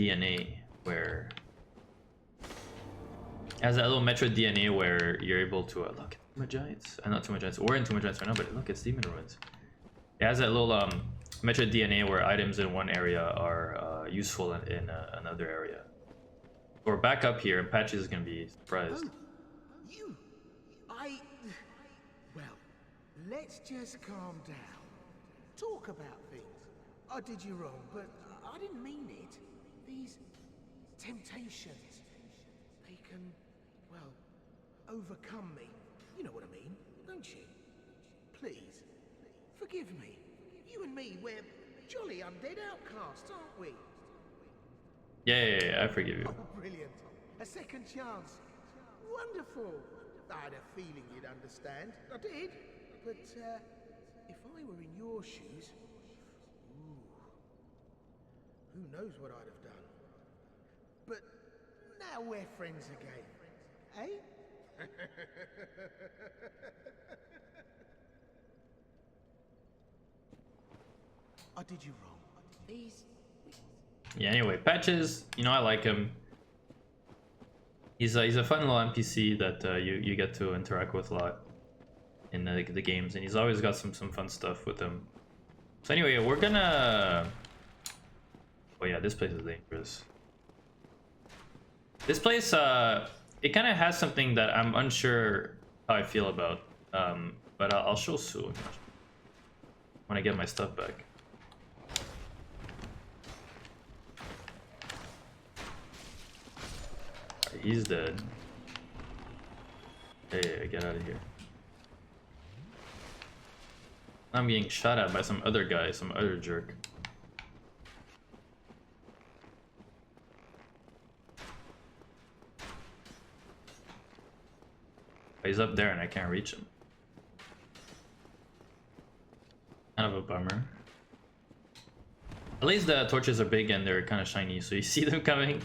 DNA where you're able to look at Tomb of Giants. Not Tomb of Giants. We're in Tomb of Giants right now, but look, it's Demon Ruins. It has that little Metroid DNA where items in one area are useful in another area. We're back up here, and Patches is gonna be surprised. You... Well, let's just calm down. Talk about things. I did you wrong, but I didn't mean it. These temptations, they can, well, overcome me. You know what I mean, don't you? Please, forgive me. You and me, we're jolly undead outcasts, aren't we? Yeah, I forgive you. Oh, brilliant. A second chance. Wonderful. I had a feeling you'd understand. I did. But, if I were in your shoes... Who knows what I'd have done. But now we're friends again. Eh? I did you wrong. These... Yeah, anyway, Patches, you know, I like him. He's a fun little NPC that you get to interact with a lot in the games, and he's always got some fun stuff with him. So anyway, we're gonna... Oh yeah, this place is dangerous. This place, it kind of has something that I'm unsure how I feel about, but I'll show soon when I get my stuff back. He's dead. Hey, get out of here. I'm getting shot at by some other guy, some other jerk. He's up there and I can't reach him. Kind of a bummer. At least the torches are big and they're kind of shiny, so you see them coming.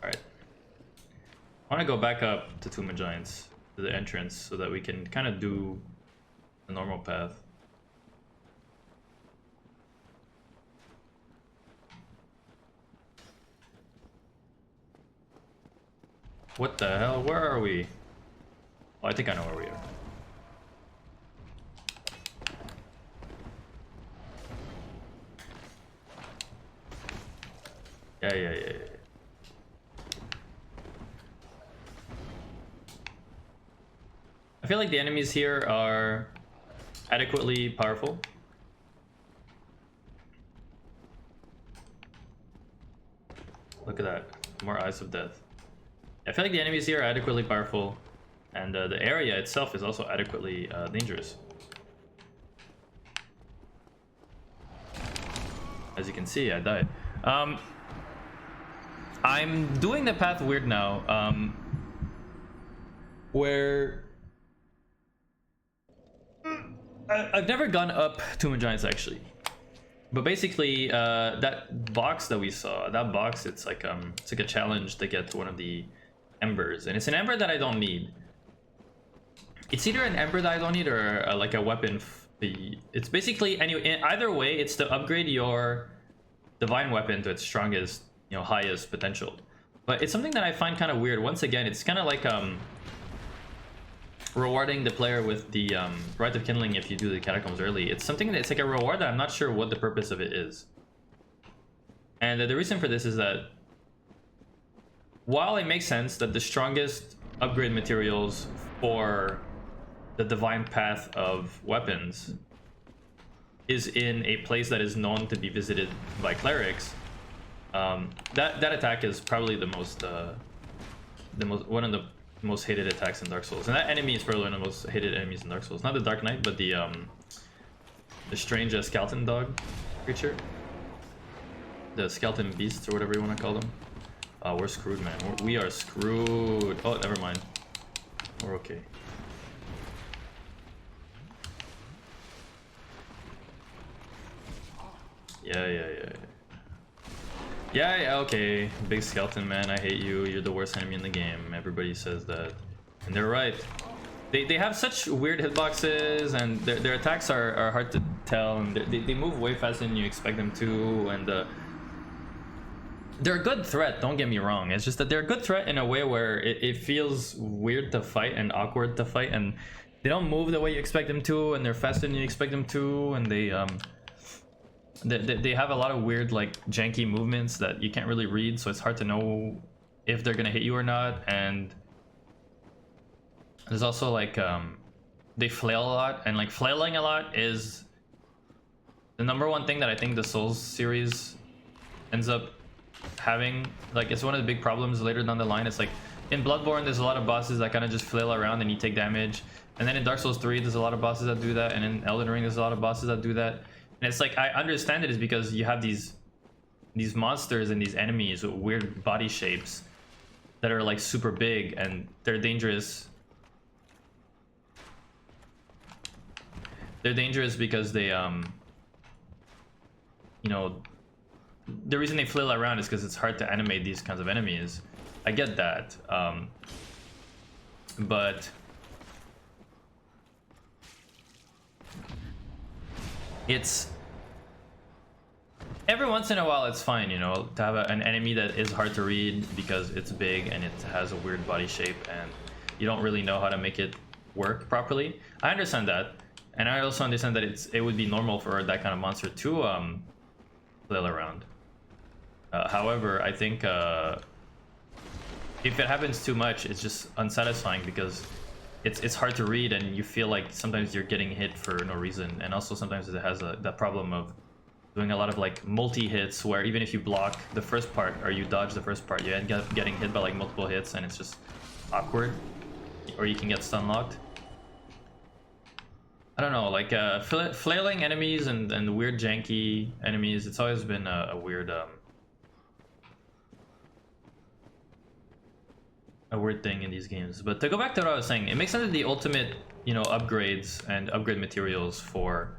Alright. I want to go back up to Tomb of Giants, to the entrance, so that we can kind of do the normal path. What the hell? Where are we? Oh, I think I know where we are. Yeah. I feel like the enemies here are adequately powerful. Look at that. More Eyes of Death. I feel like the enemies here are adequately powerful, and the area itself is also adequately dangerous. As you can see, I died. I'm doing the path weird now, where I've never gone up Tomb of Giants actually, but basically that box that we saw, it's like a challenge to get to one of the embers, and it's an ember that I don't need. It's either an ember that I don't need or like a weapon It's basically anyway. Either way, it's to upgrade your divine weapon to its strongest, you know, highest potential. But it's something that I find kind of weird. Once again, it's kind of like rewarding the player with the Rite of Kindling if you do the catacombs early. It's something that it's like a reward that I'm not sure what the purpose of it is. And the reason for this is that while it makes sense that the strongest upgrade materials for the divine path of weapons is in a place that is known to be visited by clerics, that attack is probably the most one of the most hated attacks in Dark Souls, and that enemy is probably one of the most hated enemies in Dark Souls. Not the Dark Knight, but the strange skeleton dog creature, the skeleton beasts or whatever you want to call them. We're screwed, man. We are screwed. Oh, never mind. We're okay. Yeah, okay. Big skeleton, man. I hate you. You're the worst enemy in the game. Everybody says that. And they're right. They have such weird hitboxes, and their attacks are hard to tell, and they move way faster than you expect them to, and they're a good threat, don't get me wrong. It's just that they're a good threat in a way where it feels weird to fight and awkward to fight, and they don't move the way you expect them to, and they're faster than you expect them to, and they have a lot of weird, like, janky movements that you can't really read, so it's hard to know if they're gonna hit you or not. And there's also like they flail a lot, and like flailing a lot is the #1 thing that I think the Souls series ends up having. Like, it's one of the big problems later down the line. It's like in Bloodborne there's a lot of bosses that kind of just flail around and you take damage, and then in Dark Souls 3 there's a lot of bosses that do that, and in Elden Ring there's a lot of bosses that do that. And it's like, I understand it is because you have these monsters and these enemies with weird body shapes that are like super big, and they're dangerous. They're dangerous because they you know, the reason they flail around is because it's hard to animate these kinds of enemies. I get that, but it's every once in a while it's fine, you know, to have an enemy that is hard to read because it's big and it has a weird body shape and you don't really know how to make it work properly. I understand that, and I also understand that it would be normal for that kind of monster to flail around. However, I think if it happens too much, it's just unsatisfying because it's hard to read, and you feel like sometimes you're getting hit for no reason. And also sometimes it has that problem of doing a lot of like multi-hits, where even if you block the first part or you dodge the first part, you end up getting hit by like multiple hits, and it's just awkward. Or you can get stun locked. I don't know, like flailing enemies and weird janky enemies, it's always been a weird thing in these games. But to go back to what I was saying, it makes sense that the ultimate, you know, upgrades and upgrade materials for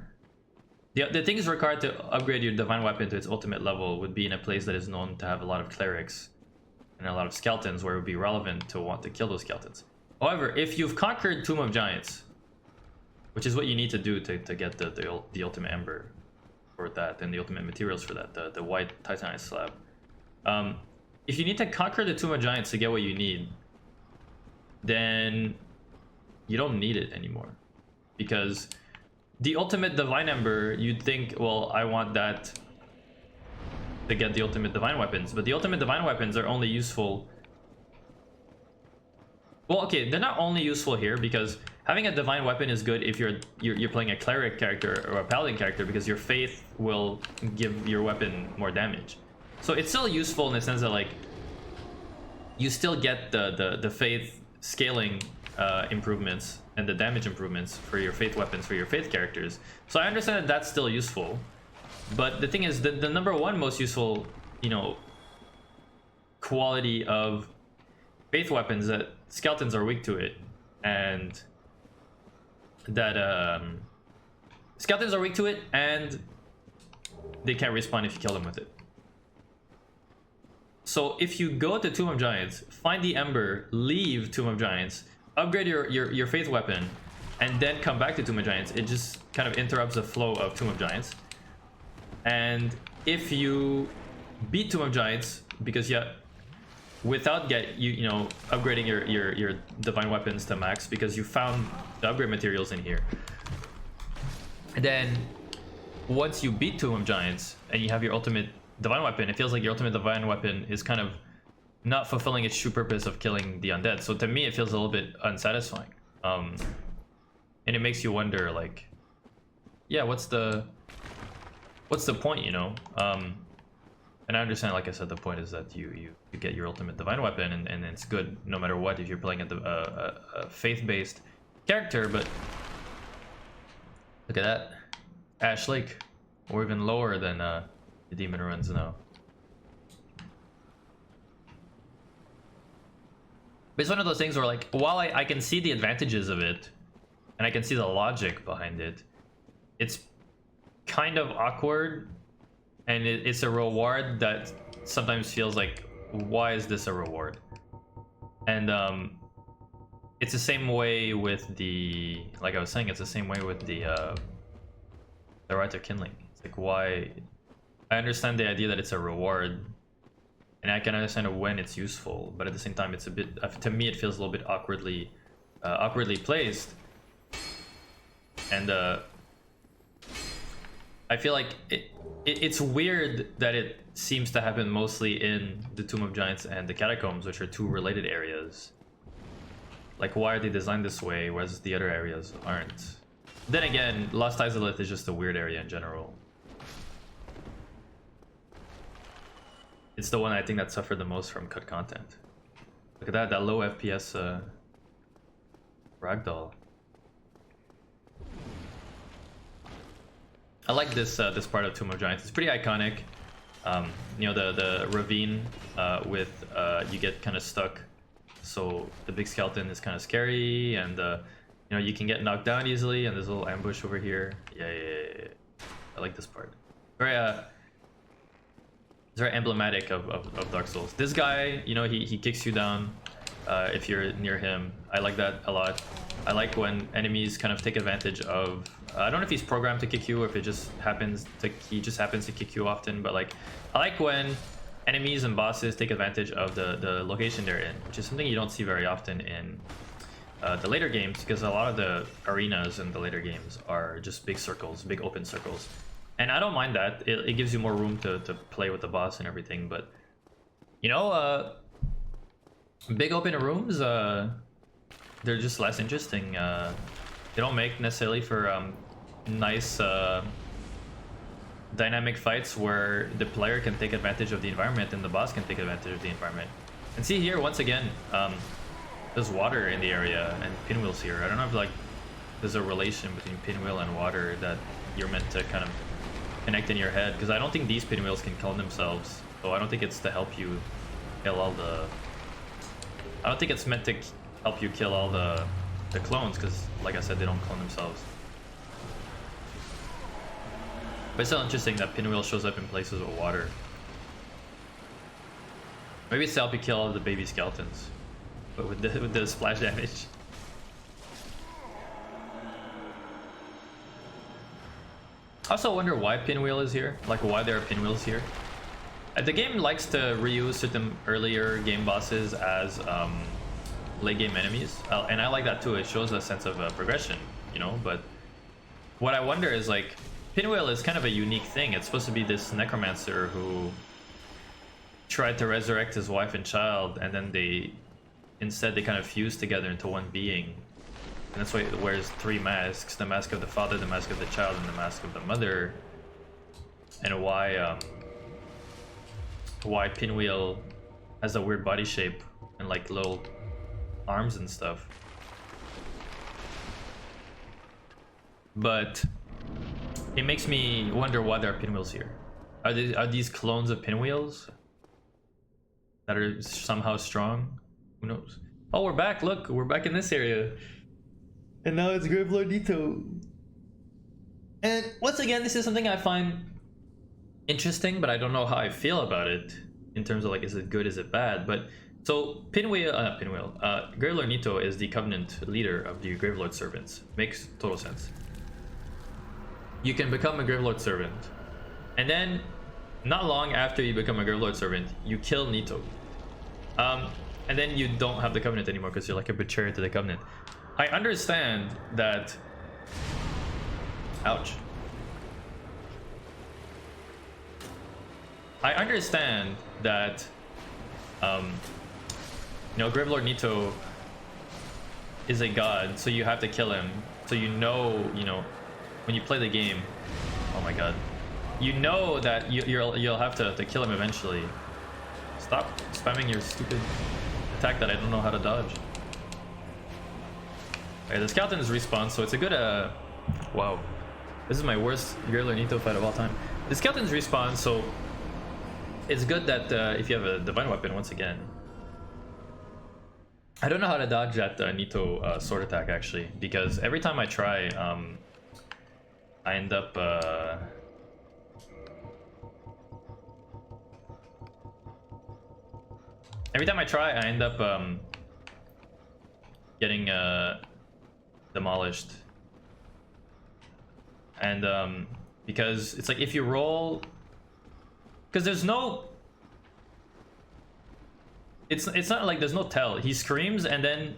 the things required to upgrade your divine weapon to its ultimate level would be in a place that is known to have a lot of clerics and a lot of skeletons, where it would be relevant to want to kill those skeletons. However, if you've conquered Tomb of Giants, which is what you need to do to get the ultimate ember for that, and the ultimate materials for that, the white titanite slab, if you need to conquer the Tomb of Giants to get what you need, then you don't need it anymore, because the ultimate divine ember, you'd think, well, I want that to get the ultimate divine weapons, but the ultimate divine weapons are only useful, well, okay, they're not only useful here, because having a divine weapon is good if you're playing a cleric character or a paladin character, because your faith will give your weapon more damage. So it's still useful in the sense that, like, you still get the faith scaling improvements and the damage improvements for your faith weapons for your faith characters. So I understand that that's still useful, but the thing is that the #1 most useful, you know, quality of faith weapons, that skeletons are weak to it, and that skeletons are weak to it, and they can't respawn if you kill them with it. So if you go to Tomb of Giants, find the Ember, leave Tomb of Giants, upgrade your faith weapon, and then come back to Tomb of Giants, it just kind of interrupts the flow of Tomb of Giants. And if you beat Tomb of Giants, because without upgrading your divine weapons to max, because you found the upgrade materials in here, and then once you beat Tomb of Giants and you have your ultimate divine weapon, it feels like your ultimate divine weapon is kind of not fulfilling its true purpose of killing the undead. So to me, it feels a little bit unsatisfying. And it makes you wonder, like, yeah, what's the point, you know? And I understand, like I said, the point is that you get your ultimate divine weapon, and it's good no matter what if you're playing a faith-based character. But look at that, Ash Lake, or even lower than the Demon Ruins now. But it's one of those things where, like, while I can see the advantages of it, and I can see the logic behind it, it's kind of awkward, and it's a reward that sometimes feels like, why is this a reward? And it's the same way with the, like I was saying, it's the same way with the Rite of Kindling. It's like, why? I understand the idea that it's a reward, and I can understand when it's useful, but at the same time, it's a bit, to me, it feels a little bit awkwardly placed. And I feel like it's weird that it seems to happen mostly in the Tomb of Giants and the Catacombs, which are two related areas. Like, why are they designed this way, whereas the other areas aren't? Then again, Lost Izalith is just a weird area in general. It's the one I think that suffered the most from cut content. Look at that low FPS ragdoll. I like this this part of Tomb of Giants. It's pretty iconic. You know, the ravine with you get kind of stuck, so the big skeleton is kind of scary, and you know, you can get knocked down easily, and there's a little ambush over here. Yeah. I like this part. It's very emblematic of Dark Souls. This guy, you know, he kicks you down if you're near him. I like that a lot. I like when enemies kind of take advantage of, I don't know if he's programmed to kick you or if he just happens to kick you often, but like, I like when enemies and bosses take advantage of the location they're in, which is something you don't see very often in the later games, because a lot of the arenas in the later games are just big circles, big open circles. And I don't mind that. It gives you more room to play with the boss and everything, but you know, big open rooms, they're just less interesting. They don't make necessarily for nice dynamic fights where the player can take advantage of the environment and the boss can take advantage of the environment. And see here, once again, there's water in the area and pinwheels here. I don't know if like there's a relation between pinwheel and water that you're meant to kind of connect in your head, because I don't think these pinwheels can clone themselves, so I don't think it's to help you kill all the, I don't think it's meant to help you kill all the clones, because like I said, they don't clone themselves. But it's still interesting that pinwheel shows up in places with water. Maybe it's to help you kill all the baby skeletons, but with the splash damage. I also wonder why pinwheel is here, like why there are pinwheels here. The game likes to reuse certain earlier game bosses as late game enemies, and I like that too. It shows a sense of progression, you know. But what I wonder is, like, pinwheel is kind of a unique thing. It's supposed to be this necromancer who tried to resurrect his wife and child, and then instead they kind of fused together into one being. And that's why he wears three masks: the mask of the father, the mask of the child, and the mask of the mother. And why pinwheel has a weird body shape and like little arms and stuff. But it makes me wonder why there are pinwheels here. Are these clones of pinwheels that are somehow strong? Who knows? Oh, we're back. Look, we're back in this area. And now it's Grave Lord Nito. And once again, this is something I find interesting, but I don't know how I feel about it in terms of like, is it good, is it bad? But So Gravelord Nito is the Covenant leader of the Gravelord Servants. Makes total sense. You can become a Gravelord Servant, and then not long after you become a Gravelord Servant, you kill Nito. And then you don't have the Covenant anymore because you're like a betrayer to the Covenant. I understand that. Ouch. I understand that. Gravelord Nito is a god, so you have to kill him. So you know, when you play the game. Oh my god. You know that you'll have to kill him eventually. Stop spamming your stupid attack that I don't know how to dodge. Okay, the Skeleton's respawn, so it's a good wow. This is my worst Gravelord Nito fight of all time. The Skeleton's respawn, so it's good that if you have a divine weapon once again. I don't know how to dodge that Nito sword attack actually, because every time I try, I end up getting demolished. And because it's like if you roll, because there's no, it's not like there's no tell. He screams and then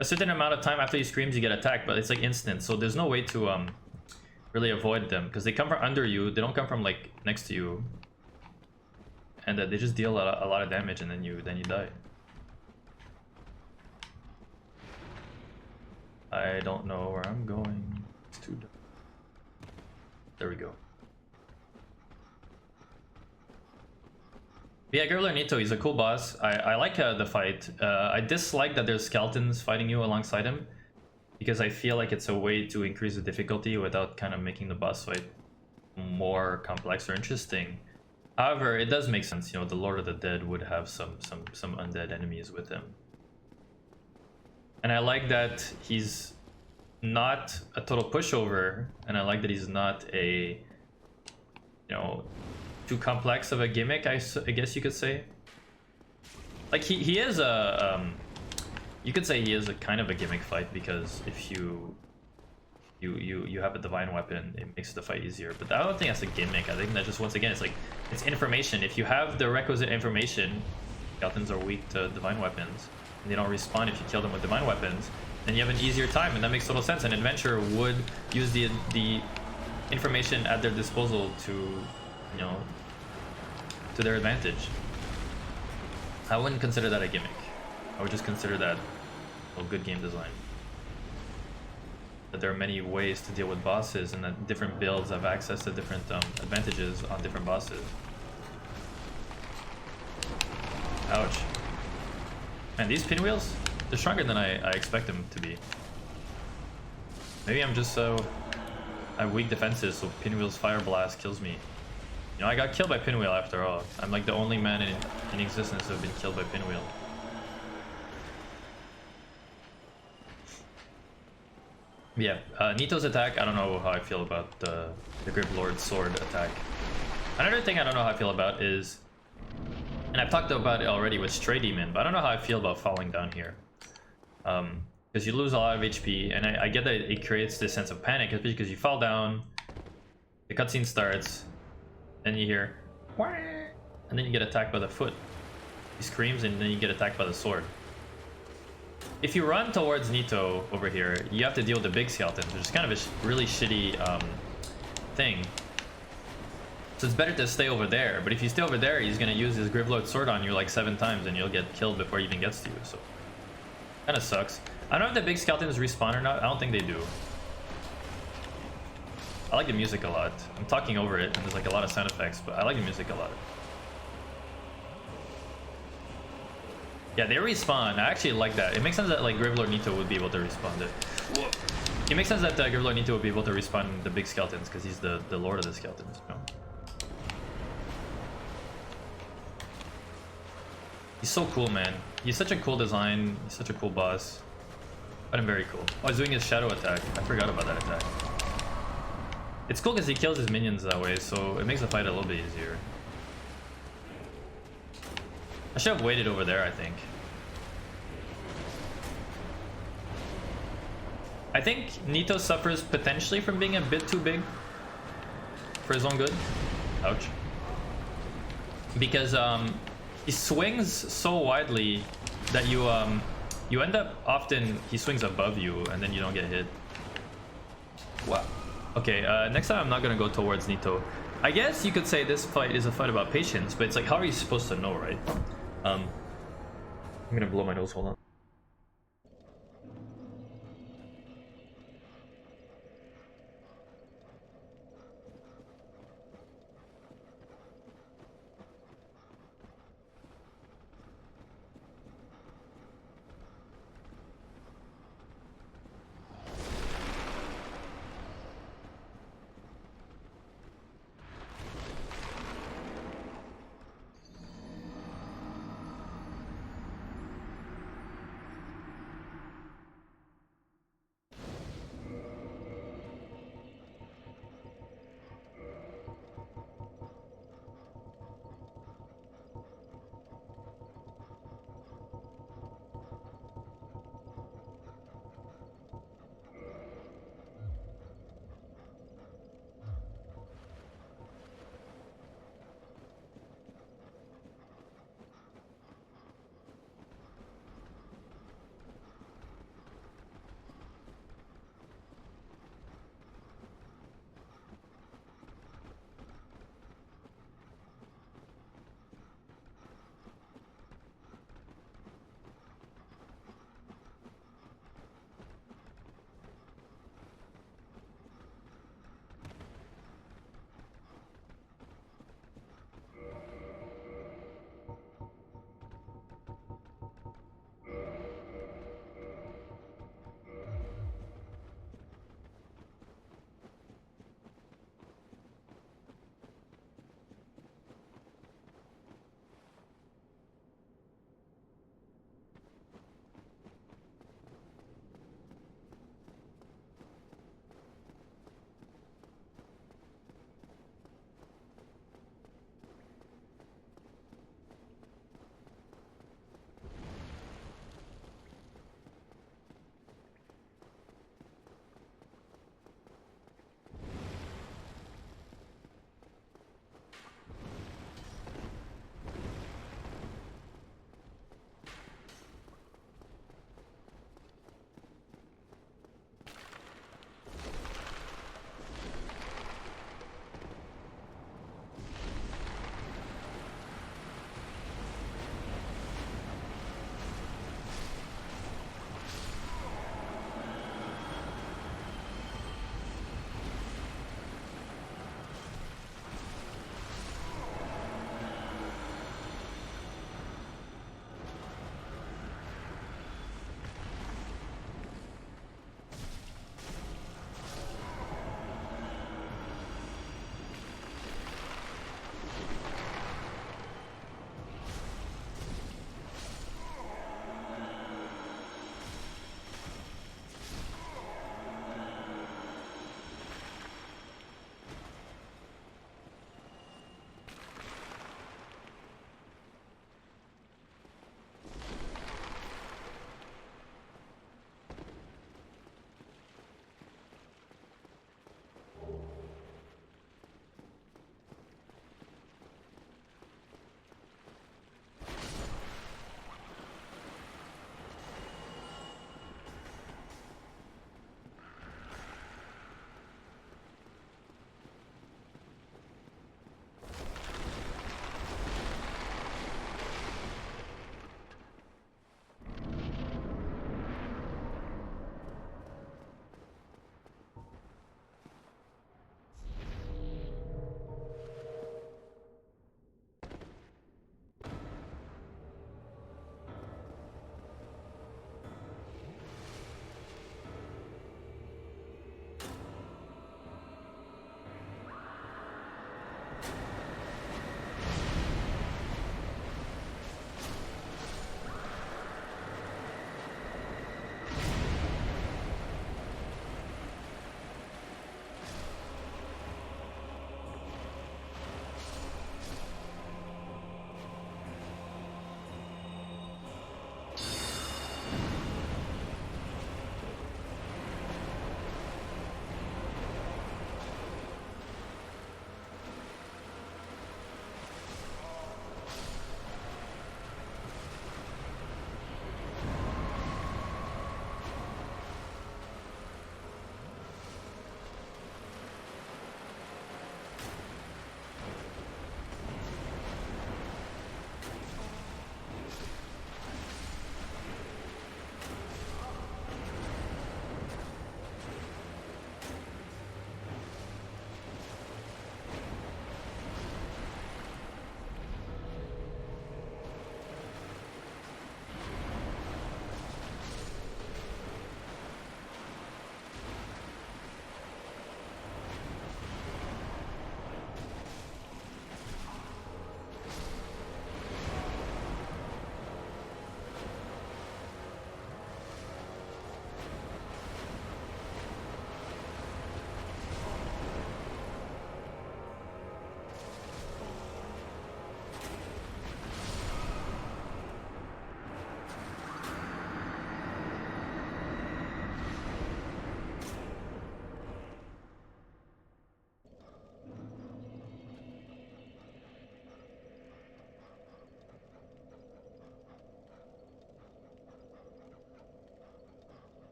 a certain amount of time after he screams you get attacked, but it's like instant, so there's no way to really avoid them because they come from under you, they don't come from like next to you, and they just deal a lot of damage, and then you die. I don't know where I'm going. It's too dark. There we go. Yeah, Gravelord Nito, he's a cool boss. I like the fight. I dislike that there's skeletons fighting you alongside him, because I feel like it's a way to increase the difficulty without kind of making the boss fight more complex or interesting. However, it does make sense. The Lord of the Dead would have some undead enemies with him. And I like that he's not a total pushover, and I like that he's not a, too complex of a gimmick, I guess you could say. Like he is a, you could say he is a kind of a gimmick fight, because if you have a divine weapon, it makes the fight easier. But I don't think that's a gimmick. I think that just, once again, it's information. If you have the requisite information, skeletons are weak to divine weapons, and they don't respawn if you kill them with divine weapons, then you have an easier time, and that makes total sense. An adventurer would use the information at their disposal to, to their advantage. I wouldn't consider that a gimmick. I would just consider that good game design. That there are many ways to deal with bosses, and that different builds have access to different advantages on different bosses. Ouch. Man, these pinwheels, they're stronger than I expect them to be. Maybe I'm just I have weak defenses, so pinwheel's fire blast kills me. I got killed by pinwheel after all. I'm like the only man in existence who have been killed by pinwheel. Yeah, Nito's attack, I don't know how I feel about the Gravelord sword attack. Another thing I don't know how I feel about is, and I've talked about it already with Stray Demon, but I don't know how I feel about falling down here. Because you lose a lot of HP, and I get that it creates this sense of panic, because you fall down, the cutscene starts, and you hear, wah, and then you get attacked by the foot. He screams, and then you get attacked by the sword. If you run towards Nito over here, you have to deal with the big skeletons, which is kind of a really shitty thing. So it's better to stay over there. But if you stay over there, he's gonna use his Gravelord sword on you like 7 times, and you'll get killed before he even gets to you. So kind of sucks. I don't know if the big skeletons respawn or not. I don't think they do. I like the music a lot. I'm talking over it, and there's like a lot of sound effects, but I like the music a lot. Yeah, they respawn. I actually like that. It makes sense that like Gravelord Nito would be able to respawn it. It makes sense that Gravelord Nito would be able to respawn the big skeletons, because he's the lord of the skeletons. He's so cool, man. He's such a cool design. He's such a cool boss. But I'm very cool. Oh, he's doing his shadow attack. I forgot about that attack. It's cool because he kills his minions that way, so it makes the fight a little bit easier. I should have waited over there, I think. I think Nito suffers potentially from being a bit too big for his own good. Ouch. Because he swings so widely that you end up often he swings above you and then you don't get hit. Wow. Okay, next time I'm not gonna go towards Nito. I guess you could say this fight is a fight about patience, but it's like, how are you supposed to know, right? I'm gonna blow my nose, hold on.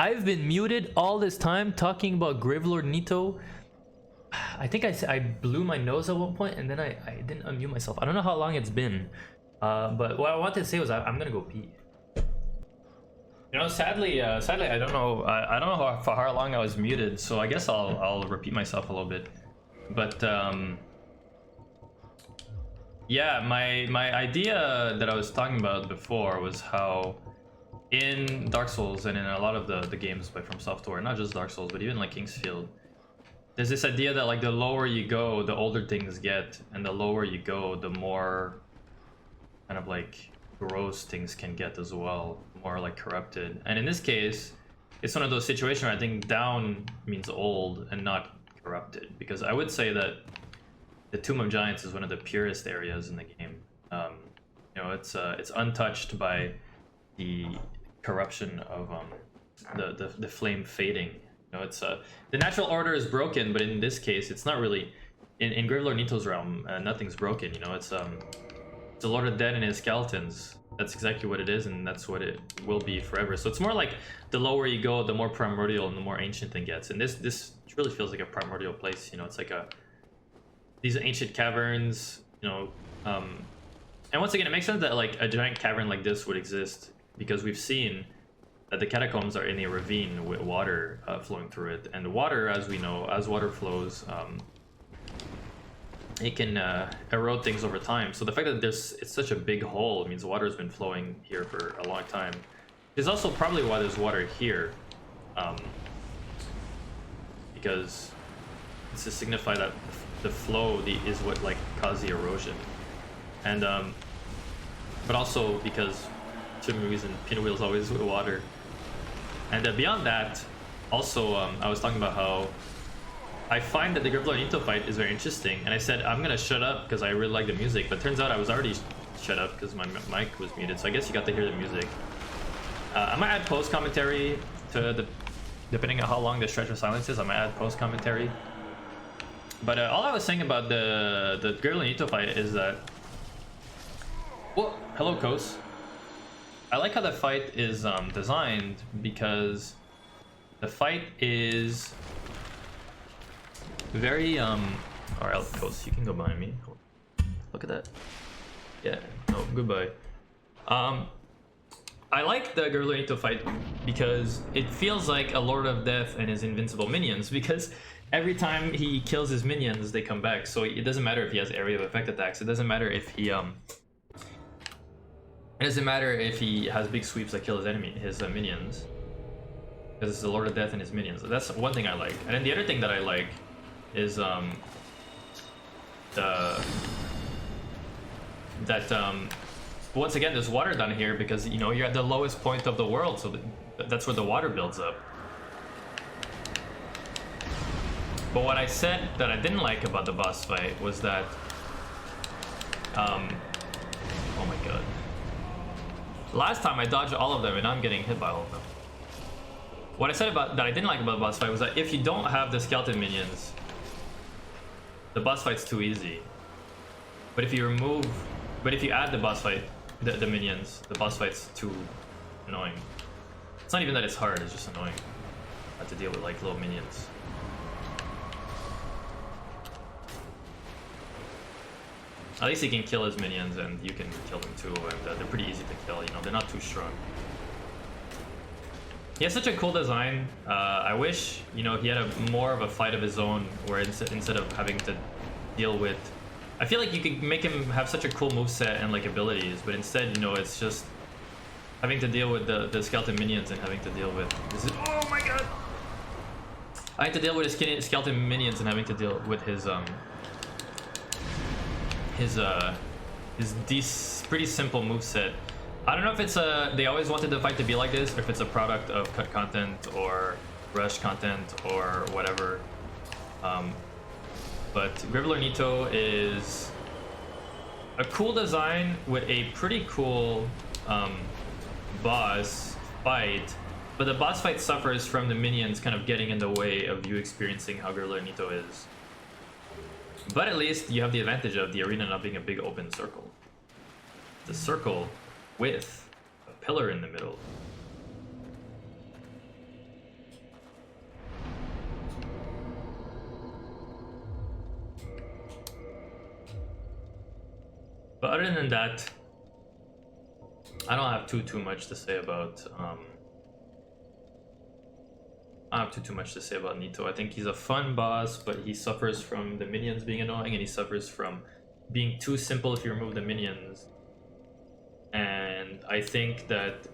I've been muted all this time talking about Gravelord Nito. I think I blew my nose at one point and then I didn't unmute myself. I don't know how long it's been. But what I wanted to say was I'm gonna go pee. You know, sadly, I don't know. I don't know for how long I was muted, so I guess I'll repeat myself a little bit. But yeah, my idea that I was talking about before was how in Dark Souls and in a lot of the games by From Software, not just Dark Souls, but even like Kingsfield, there's this idea that like the lower you go, the older things get, and the lower you go, the more kind of like gross things can get as well, more like corrupted. And in this case, it's one of those situations where I think down means old and not corrupted, because I would say that the Tomb of Giants is one of the purest areas in the game. You know, it's untouched by the corruption of the flame fading. You know, it's the natural order is broken, but in this case, it's not really. In Gravelord Nito's realm, nothing's broken. You know, it's the Lord of the Dead and his skeletons. That's exactly what it is, and that's what it will be forever. So it's more like the lower you go, the more primordial and the more ancient it gets. And this really feels like a primordial place. You know, it's like these ancient caverns. You know, and once again, it makes sense that like a giant cavern like this would exist because we've seen that the catacombs are in a ravine with water flowing through it, and the water, as we know, as water flows, it can erode things over time. So the fact that it's such a big hole means water has been flowing here for a long time. It's also probably why there's water here, because it's to signify that the flow is what like caused the erosion, and but also because for some reason Pinwheel's always with water. And beyond that, also I was talking about how I find that the Gravelord Nito fight is very interesting, and I said I'm gonna shut up because I really like the music, but turns out I was already shut up because my mic was muted, so I guess you got to hear the music. I might add post commentary to depending on how long the stretch of silence is. I might add post commentary. But all I was saying about the Gravelord Nito fight is that, well, hello Kos. I like how the fight is designed, because the fight is very alright, Kos, you can go behind me. Look at that. Yeah, no, goodbye. I like the Gravelord Nito fight because it feels like a Lord of Death and his invincible minions, because every time he kills his minions, they come back. So it doesn't matter if he has area of effect attacks. It doesn't matter if he it doesn't matter if he has big sweeps that kill his minions, because it's the Lord of Death and his minions. That's one thing I like. And then the other thing that I like is once again, there's water down here because, you know, you're at the lowest point of the world, so that's where the water builds up. But what I said that I didn't like about the boss fight was that oh my god. Last time I dodged all of them and now I'm getting hit by all of them. What I said about that I didn't like about the boss fight was that if you don't have the skeleton minions, the boss fight's too easy. But if you add the boss fight, the minions, the boss fight's too annoying. It's not even that it's hard, it's just annoying. I have to deal with like little minions. At least he can kill his minions and you can kill them too, and they're pretty easy to kill, you know, they're not too strong. He has such a cool design. I wish, you know, he had more of a fight of his own, where instead of having to deal with... I feel like you could make him have such a cool moveset and like abilities, but instead, you know, it's just having to deal with the skeleton minions and having to deal with... Oh my god! I had to deal with his skeleton minions and having to deal with his pretty simple moveset. I don't know if it's they always wanted the fight to be like this, or if it's a product of cut content or rush content or whatever. But Gravelord Nito is a cool design with a pretty cool boss fight, but the boss fight suffers from the minions kind of getting in the way of you experiencing how Gravelord Nito is. But at least you have the advantage of the arena not being a big open circle. It's a circle with a pillar in the middle. But other than that, I don't have too much to say about I don't have too much to say about Nito. I think he's a fun boss, but he suffers from the minions being annoying, and he suffers from being too simple if you remove the minions. And I think that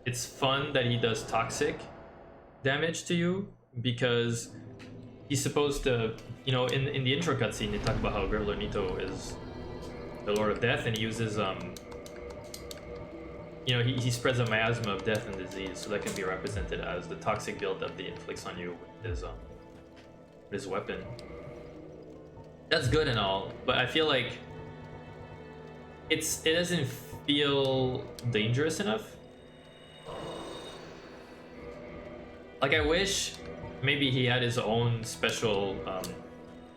it's fun that he does toxic damage to you, because he's supposed to, you know, in the intro cutscene they talk about how Grizzler Nito is the Lord of Death, and he uses you know, he spreads a miasma of death and disease, so that can be represented as the toxic buildup that he inflicts on you with his weapon. That's good and all, but I feel like it doesn't feel dangerous enough. Like, I wish maybe he had his own special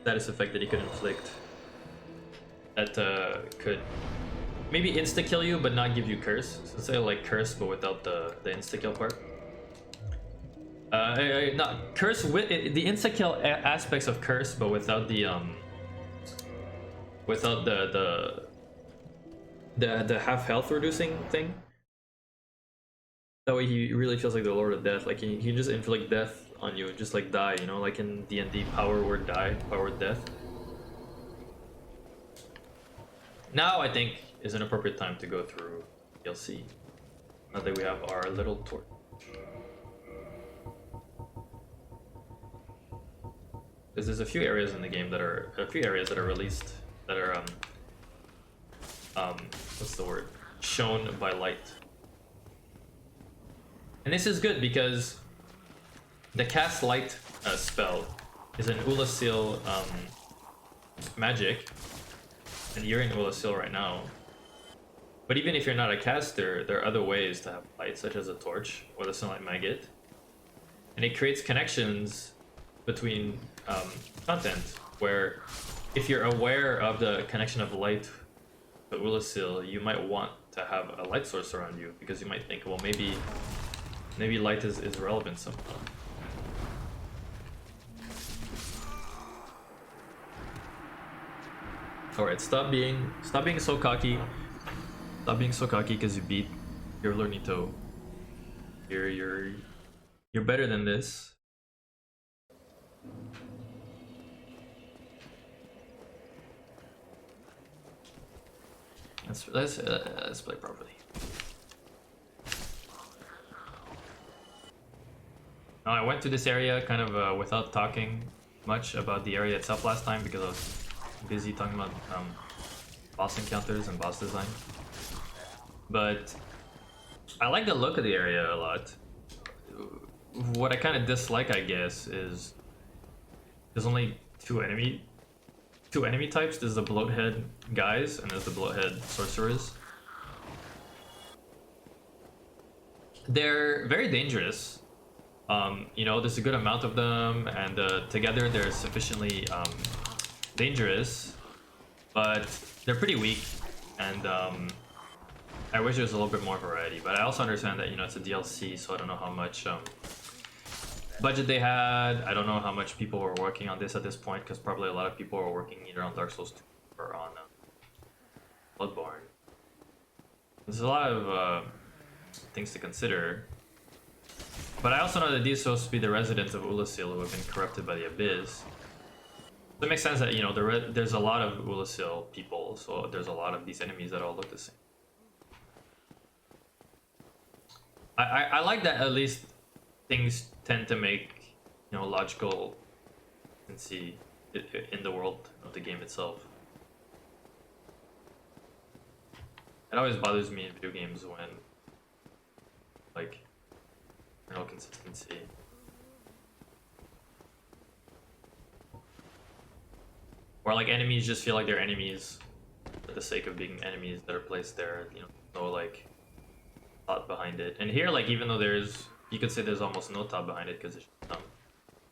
status effect that he could inflict that could maybe insta-kill you but not give you curse. So say like curse but without the insta-kill part. Not curse with the insta-kill aspects of curse, but without the half health reducing thing. That way he really feels like the Lord of Death. Like he just inflict death on you, just like die, you know, like in D&D, power word die, power word death. Now I think is an appropriate time to go through DLC. Now that we have our little torch. Because there's a few areas in the game that are released that are what's the word? Shown by light. And this is good because the cast light spell is an Ulasil magic, and you're in Ulasil right now. But even if you're not a caster, there are other ways to have light, such as a torch or the sunlight maggot, and it creates connections between content, where if you're aware of the connection of light to Ulasil, you might want to have a light source around you, because you might think, well, maybe light is relevant somehow. Alright, stop being so cocky. Stop being so cocky because you beat your Lornito. You're better than this. Let's play properly. Now, I went to this area kind of without talking much about the area itself last time, because I was busy talking about boss encounters and boss design. But I like the look of the area a lot. What I kind of dislike, I guess, is there's only two enemy types. There's the bloathead guys and there's the bloathead sorcerers. They're very dangerous. You know, there's a good amount of them, and together they're sufficiently dangerous, but they're pretty weak, and I wish there was a little bit more variety. But I also understand that, you know, it's a DLC, so I don't know how much budget they had. I don't know how much people were working on this at this point, because probably a lot of people were working either on Dark Souls 2 or on Bloodborne. There's a lot of things to consider. But I also know that these are supposed to be the residents of Ulasil who have been corrupted by the Abyss. So it makes sense that, you know, there's a lot of Ulasil people, so there's a lot of these enemies that all look the same. I like that at least things tend to make, you know, logical consistency in the world of the game itself. It always bothers me in video games when, like, no consistency. Or like enemies just feel like they're enemies for the sake of being enemies that are placed there, you know, no like thought behind it. And here, like, even though you could say there's almost no thought behind it because it's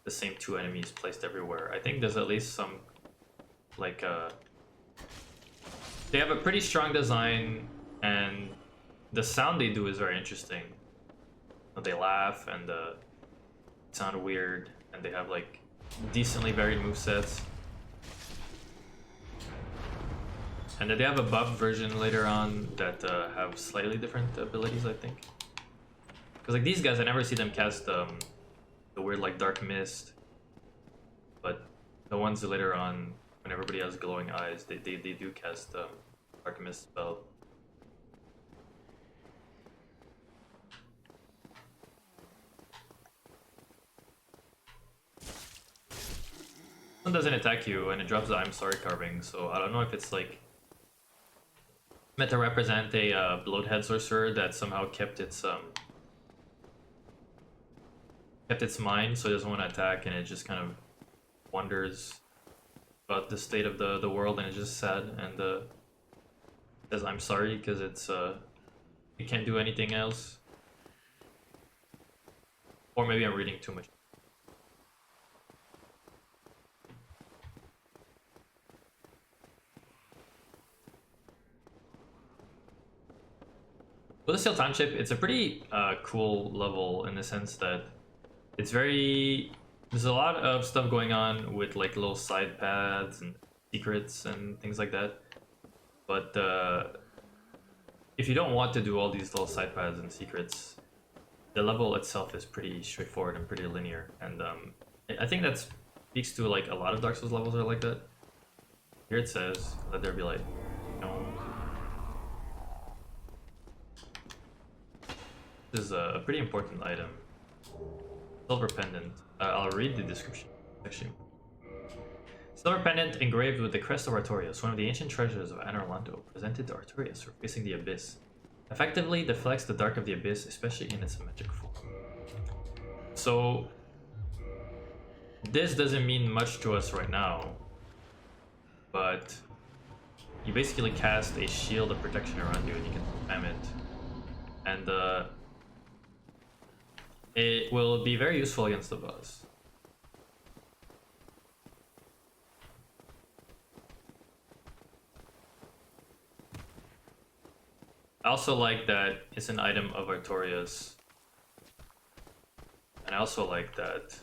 the same two enemies placed everywhere, I think there's at least some, like, they have a pretty strong design, and the sound they do is very interesting. They laugh and sound weird, and they have like decently varied movesets. And then they have a buff version later on that have slightly different abilities, I think. Because like these guys, I never see them cast the weird like dark mist. But the ones later on, when everybody has glowing eyes, they do cast dark mist spell. One doesn't attack you and it drops the I'm sorry carving, so I don't know if it's like meant to represent a bloathead sorcerer that somehow kept its mind, so it doesn't want to attack, and it just kind of wonders about the state of the world, and it's just sad, and says I'm sorry because it can't do anything else. Or maybe I'm reading too much. With the Steel Township, it's a pretty cool level in the sense that it's very... There's a lot of stuff going on with like little side paths and secrets and things like that. But if you don't want to do all these little side paths and secrets, the level itself is pretty straightforward and pretty linear. And I think that speaks to like a lot of Dark Souls levels are like that. Here it says, let there be light. No. This is a pretty important item. Silver pendant. I'll read the description section. Silver pendant engraved with the crest of Artorias, one of the ancient treasures of Anor Londo, presented to Artorias for facing the abyss. Effectively deflects the dark of the abyss, especially in its magic form. So this doesn't mean much to us right now, but you basically cast a shield of protection around you and you can spam it. And it will be very useful against the boss. I also like that it's an item of Artorias. And I also like that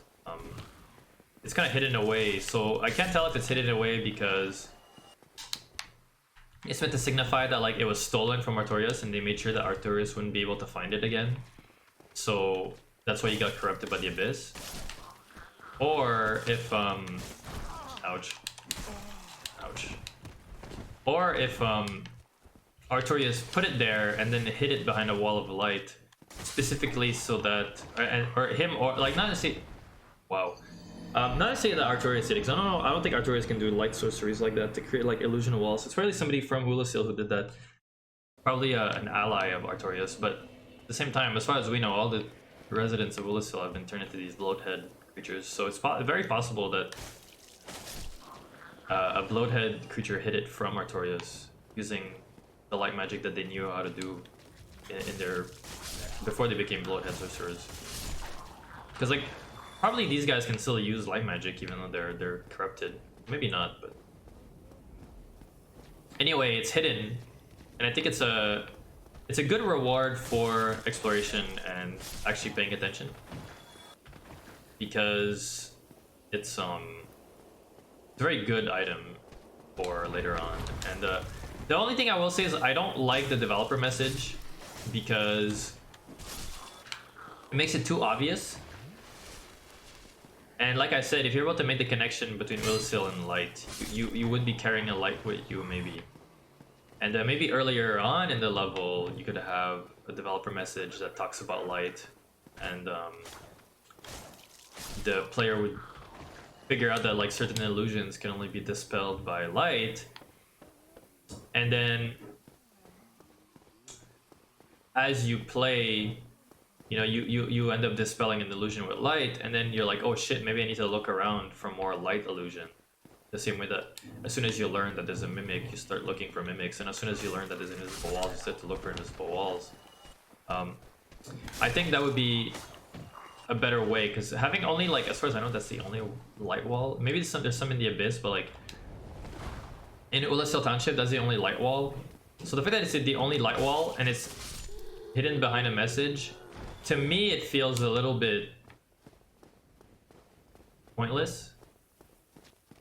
it's kind of hidden away. So I can't tell if it's hidden away because it's meant to signify that like it was stolen from Artorias and they made sure that Artorias wouldn't be able to find it again. So that's why you got corrupted by the abyss. Or if ouch. Or if Artorias put it there and then hid it behind a wall of light, specifically so that or him, or like not necessarily not necessarily that Artorias did, because I don't think Artorias can do light sorceries like that to create like illusion walls. It's probably somebody from Hulasil who did that. Probably an ally of Artorias, but at the same time, as far as we know, all the residents of Hulasil have been turned into these bloathead creatures, so it's very possible that a bloathead creature hid it from Artorias using the light magic that they knew how to do in their before they became bloathead sorcerers. Because like probably these guys can still use light magic even though they're corrupted. Maybe not, but anyway, it's hidden, and I think it's a good reward for exploration and actually paying attention, because it's a very good item for later on. And the only thing I will say is I don't like the developer message because it makes it too obvious. And like I said, if you're about to make the connection between Hulasil and light, you would be carrying a light with you maybe. And maybe earlier on in the level, you could have a developer message that talks about light, and the player would figure out that like certain illusions can only be dispelled by light. And then as you play, you know, you end up dispelling an illusion with light, and then you're like, oh shit, maybe I need to look around for more light illusion. The same way that as soon as you learn that there's a mimic, you start looking for mimics, and as soon as you learn that there's invisible walls, you start to look for invisible walls. I think that would be a better way, because having only like, as far as I know, that's the only light wall. Maybe there's some in the abyss, but like in Hulasil Township, that's the only light wall. So the fact that it's the only light wall and it's hidden behind a message, to me it feels a little bit pointless.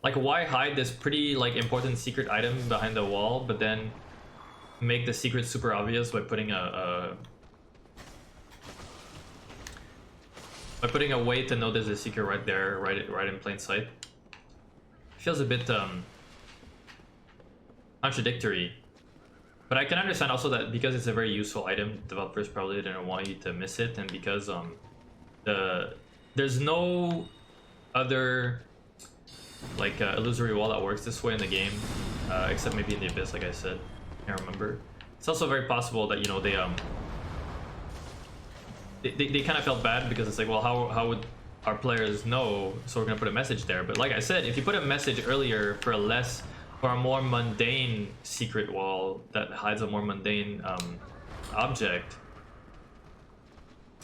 Like, why hide this pretty like important secret item behind the wall, but then make the secret super obvious by putting a way to know there's a secret right there, right in plain sight. Feels a bit contradictory. But I can understand also that because it's a very useful item, developers probably didn't want you to miss it, and because there's no other like illusory wall that works this way in the game, except maybe in the Abyss, like I said. Can't remember. It's also very possible that, you know, they kind of felt bad because it's like, well, how would our players know? So we're gonna put a message there. But like I said, if you put a message earlier for a more mundane secret wall that hides a more mundane object,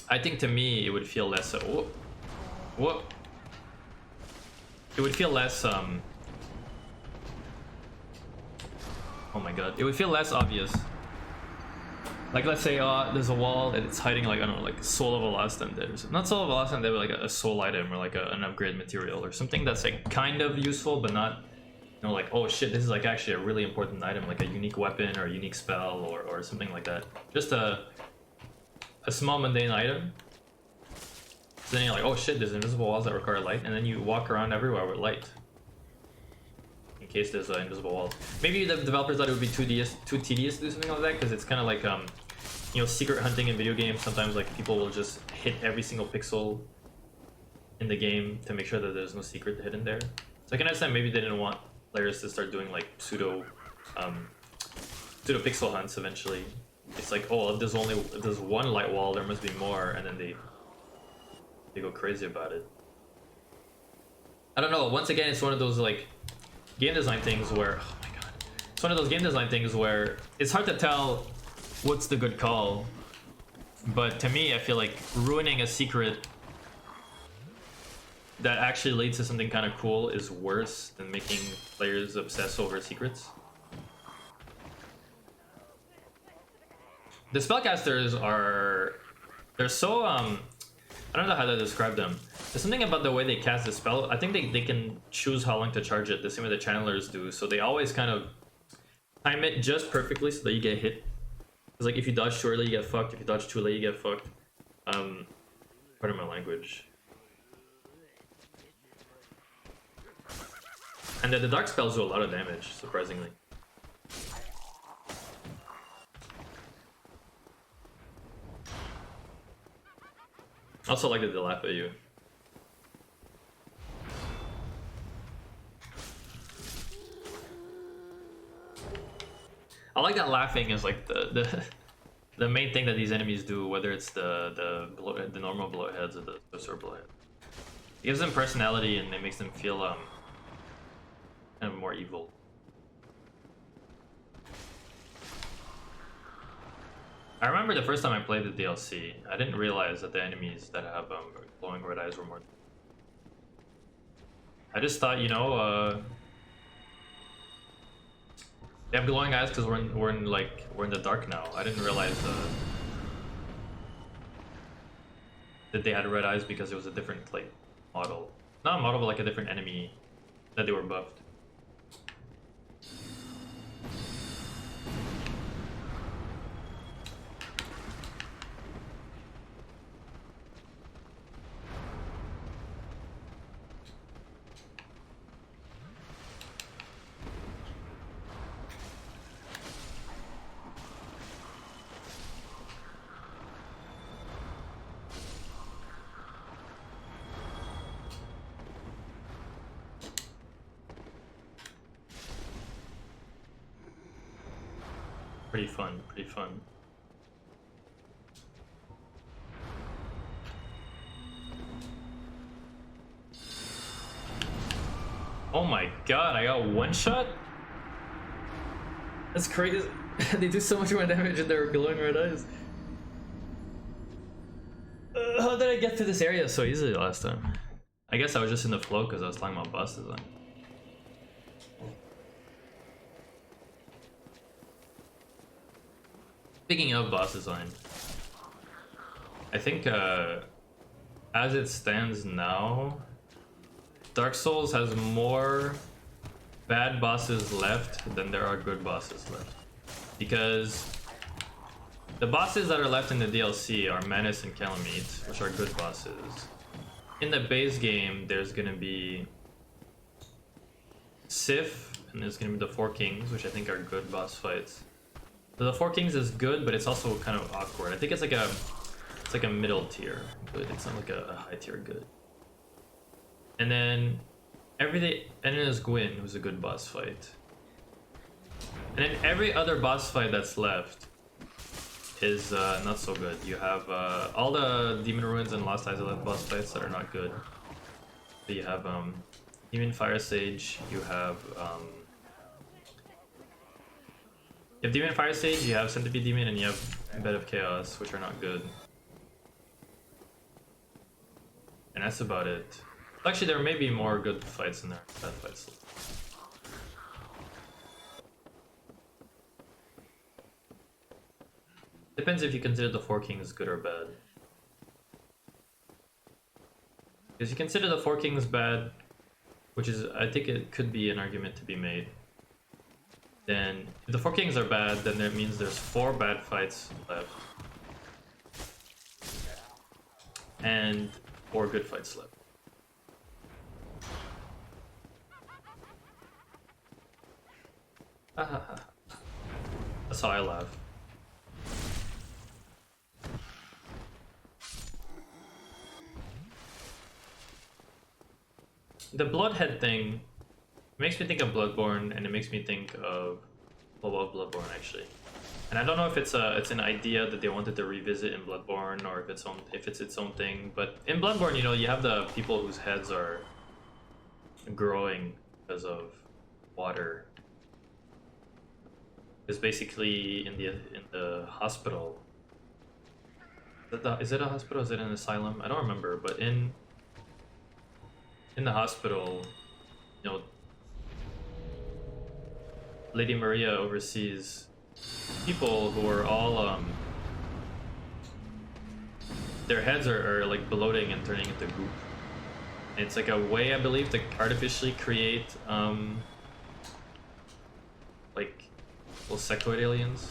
I think to me it would feel less. Whoop. It would feel less. Oh my god! It would feel less obvious. Like, let's say there's a wall and it's hiding, like, I don't know, like soul of a last undead or something. Not soul of a last undead, but like a soul item or like an upgrade material or something that's like kind of useful, but not, you know, like, oh shit, this is like actually a really important item, like a unique weapon or a unique spell or something like that. Just a small mundane item. So then you're like, oh shit, there's invisible walls that require light, and then you walk around everywhere with light. In case there's an invisible wall. Maybe the developers thought it would be too tedious to do something like that, because it's kind of like, you know, secret hunting in video games. Sometimes like people will just hit every single pixel in the game to make sure that there's no secret hidden there. So I can understand maybe they didn't want players to start doing like pseudo pixel hunts eventually. It's like, oh, if there's one light wall, there must be more, and then they go crazy about it. I don't know. Once again, it's one of those like game design things where, oh my god, it's one of those game design things where it's hard to tell what's the good call. But to me, I feel like ruining a secret that actually leads to something kind of cool is worse than making players obsess over secrets. The spellcasters they're so I don't know how to describe them. There's something about the way they cast the spell. I think they can choose how long to charge it, the same way the channelers do. So they always kind of time it just perfectly so that you get hit. It's like if you dodge too early, you get fucked. If you dodge too late, you get fucked. Pardon my language. And the dark spells do a lot of damage, surprisingly. Also like that they laugh at you. I like that laughing is like the main thing that these enemies do, whether it's the normal blowheads or the sword blowhead. It gives them personality and it makes them feel kind of more evil. I remember the first time I played the DLC, I didn't realize that the enemies that have glowing red eyes were more. I just thought, you know, they have glowing eyes because we're in the dark now. I didn't realize that they had red eyes because it was a different like model, not a model, but like a different enemy that they were buffed. Pretty fun, pretty fun. Oh my god, I got one shot? That's crazy. They do so much more damage and they're glowing red eyes. How did I get to this area so easily last time? I guess I was just in the flow because I was talking about boss design. Speaking of boss design, I think as it stands now, Dark Souls has more bad bosses left than there are good bosses left. Because the bosses that are left in the DLC are Manus and Calamite, which are good bosses. In the base game, there's gonna be Sif, and there's gonna be the Four Kings, which I think are good boss fights. So the Four Kings is good, but it's also kind of awkward. I think it's like a middle tier good. It's not like a high tier good. And then and then there's Gwyn, who's a good boss fight. And then every other boss fight that's left is not so good. You have all the Demon Ruins and Lost Izalith boss fights that are not good. So you have Demon Fire Sage, you have Demon Fire Sage, you have Centipede Demon, and you have Bed of Chaos, which are not good. And that's about it. Actually, there may be more good fights in there. Bad fights. Depends if you consider the Four Kings good or bad. Because you consider the Four Kings bad, which is, I think it could be an argument to be made. Then, if the Four Kings are bad, then that means there's 4 bad fights left. And 4 good fights left. That's how I laugh. The Bloodhead thing makes me think of Bloodborne, and it makes me think of Bloodborne actually. And I don't know if it's an idea that they wanted to revisit in Bloodborne, or if it's its own thing. But in Bloodborne, you know, you have the people whose heads are growing because of water. It's basically in the hospital. Is it a hospital? Is it an asylum? I don't remember. But in the hospital, you know, Lady Maria oversees people who are all their heads are like bloating and turning into goop. And it's like a way, I believe, to artificially create like little sectoid aliens,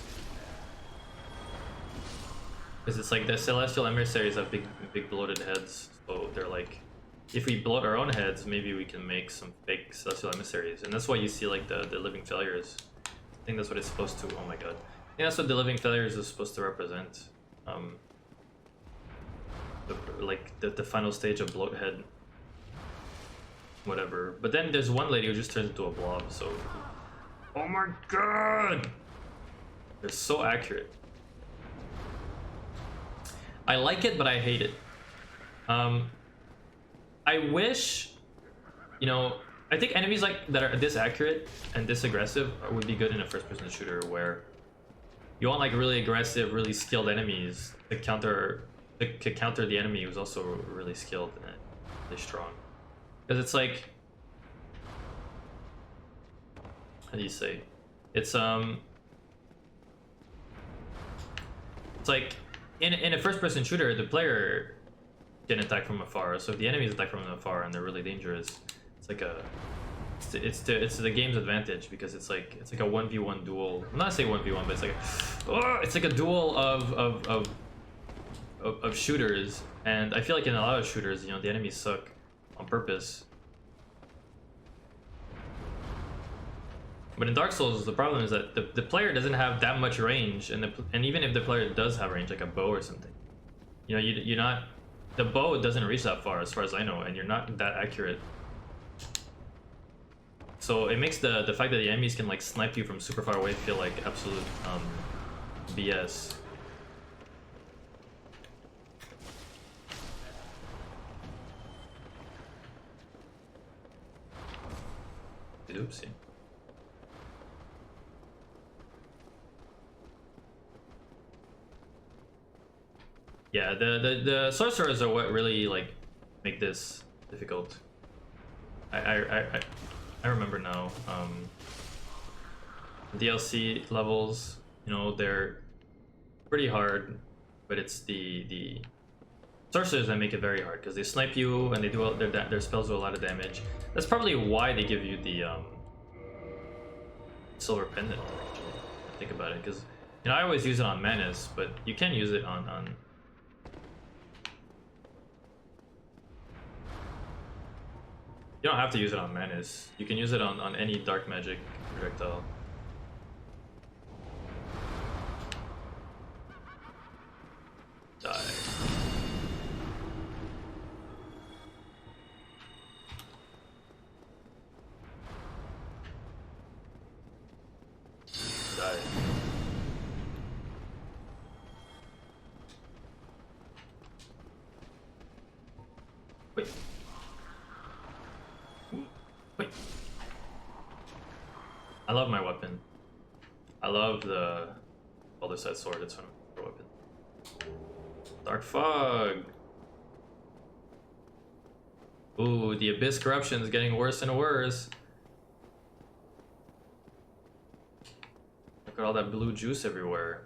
because it's like the celestial emissaries have big bloated heads, so they're like, if we bloat our own heads, maybe we can make some fake celestial emissaries. And that's why you see like the living failures. I think that's what it's supposed to. Oh my god. I think that's what the living failures is supposed to represent. The final stage of bloathead. Whatever. But then there's one lady who just turns into a blob, so. Oh my god! They're so accurate. I like it, but I hate it. I wish, you know, I think enemies like that are this accurate and this aggressive would be good in a first-person shooter, where you want like really aggressive, really skilled enemies to counter the enemy who's also really skilled and really strong. Because it's like, how do you say? It's like in a first-person shooter, the player can attack from afar. So if the enemies attack from afar and they're really dangerous, it's like it's to the game's advantage, because it's like a 1v1 duel. I'm not saying 1v1, but it's like a duel of shooters. And I feel like in a lot of shooters, you know, the enemies suck on purpose. But in Dark Souls, the problem is that the player doesn't have that much range, and even if the player does have range, like a bow or something, you know, you're not. The bow doesn't reach that far as I know, and you're not that accurate. So it makes the fact that the enemies can like snipe you from super far away feel like absolute BS. Oopsie. Yeah, the sorcerers are what really like make this difficult. I remember now. DLC levels, you know, they're pretty hard, but it's the sorcerers that make it very hard because they snipe you and they do their spells do a lot of damage. That's probably why they give you the silver pendant. Actually, I think about it, because I always use it on Manus, but you can use it on. You don't have to use it on Manus. You can use it on any dark magic projectile. Die. Die. Wait. Wait. I love my weapon. I love the other side sword. It's my weapon. Dark fog. Ooh, the abyss corruption is getting worse and worse. Look at all that blue juice everywhere.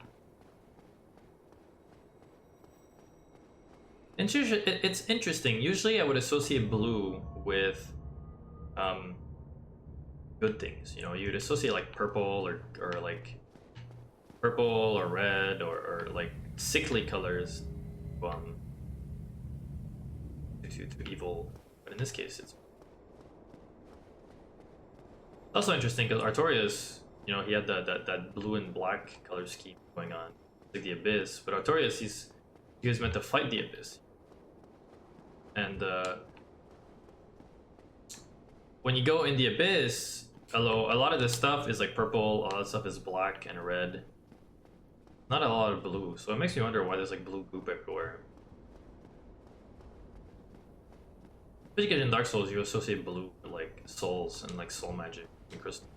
It's interesting. Usually I would associate blue with good things. You'd associate like purple or like purple or red or like sickly colors to evil, but in this case it's also interesting because Artorias, he had that blue and black color scheme going on, like the Abyss, but Artorias he was meant to fight the Abyss, and when you go in the Abyss, a lot of this stuff is like purple, a lot of stuff is black and red. Not a lot of blue, so it makes me wonder why there's like blue goop everywhere. Especially because in Dark Souls you associate blue with like souls and like soul magic and crystal.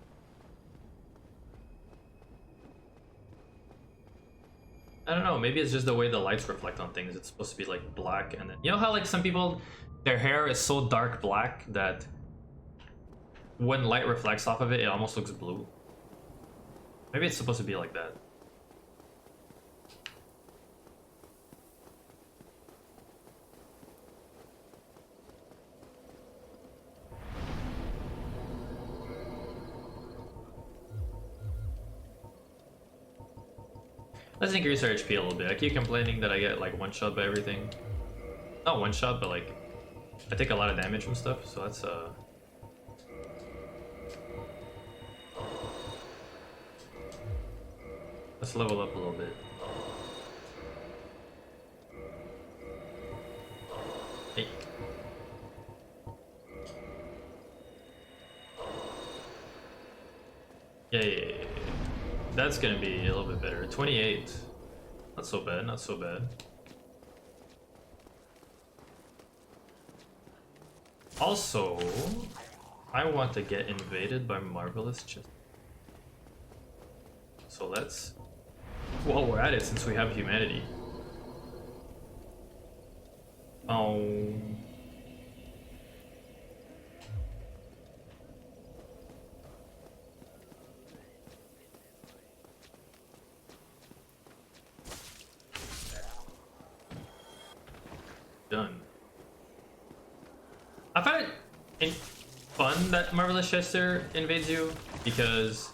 I don't know, maybe it's just the way the lights reflect on things. It's supposed to be like black, and then how like some people, their hair is so dark black that when light reflects off of it, it almost looks blue. Maybe it's supposed to be like that. Let's increase our HP a little bit. I keep complaining that I get like one shot by everything. Not one shot, but like I take a lot of damage from stuff, so that's let's level up a little bit. Hey. Yeah. That's gonna be a little bit better. 28. Not so bad, not so bad. Also, I want to get invaded by Marvelous Chest. So let's, while we're at it, since we have humanity. Done. I find it fun that Marvelous Chester invades you because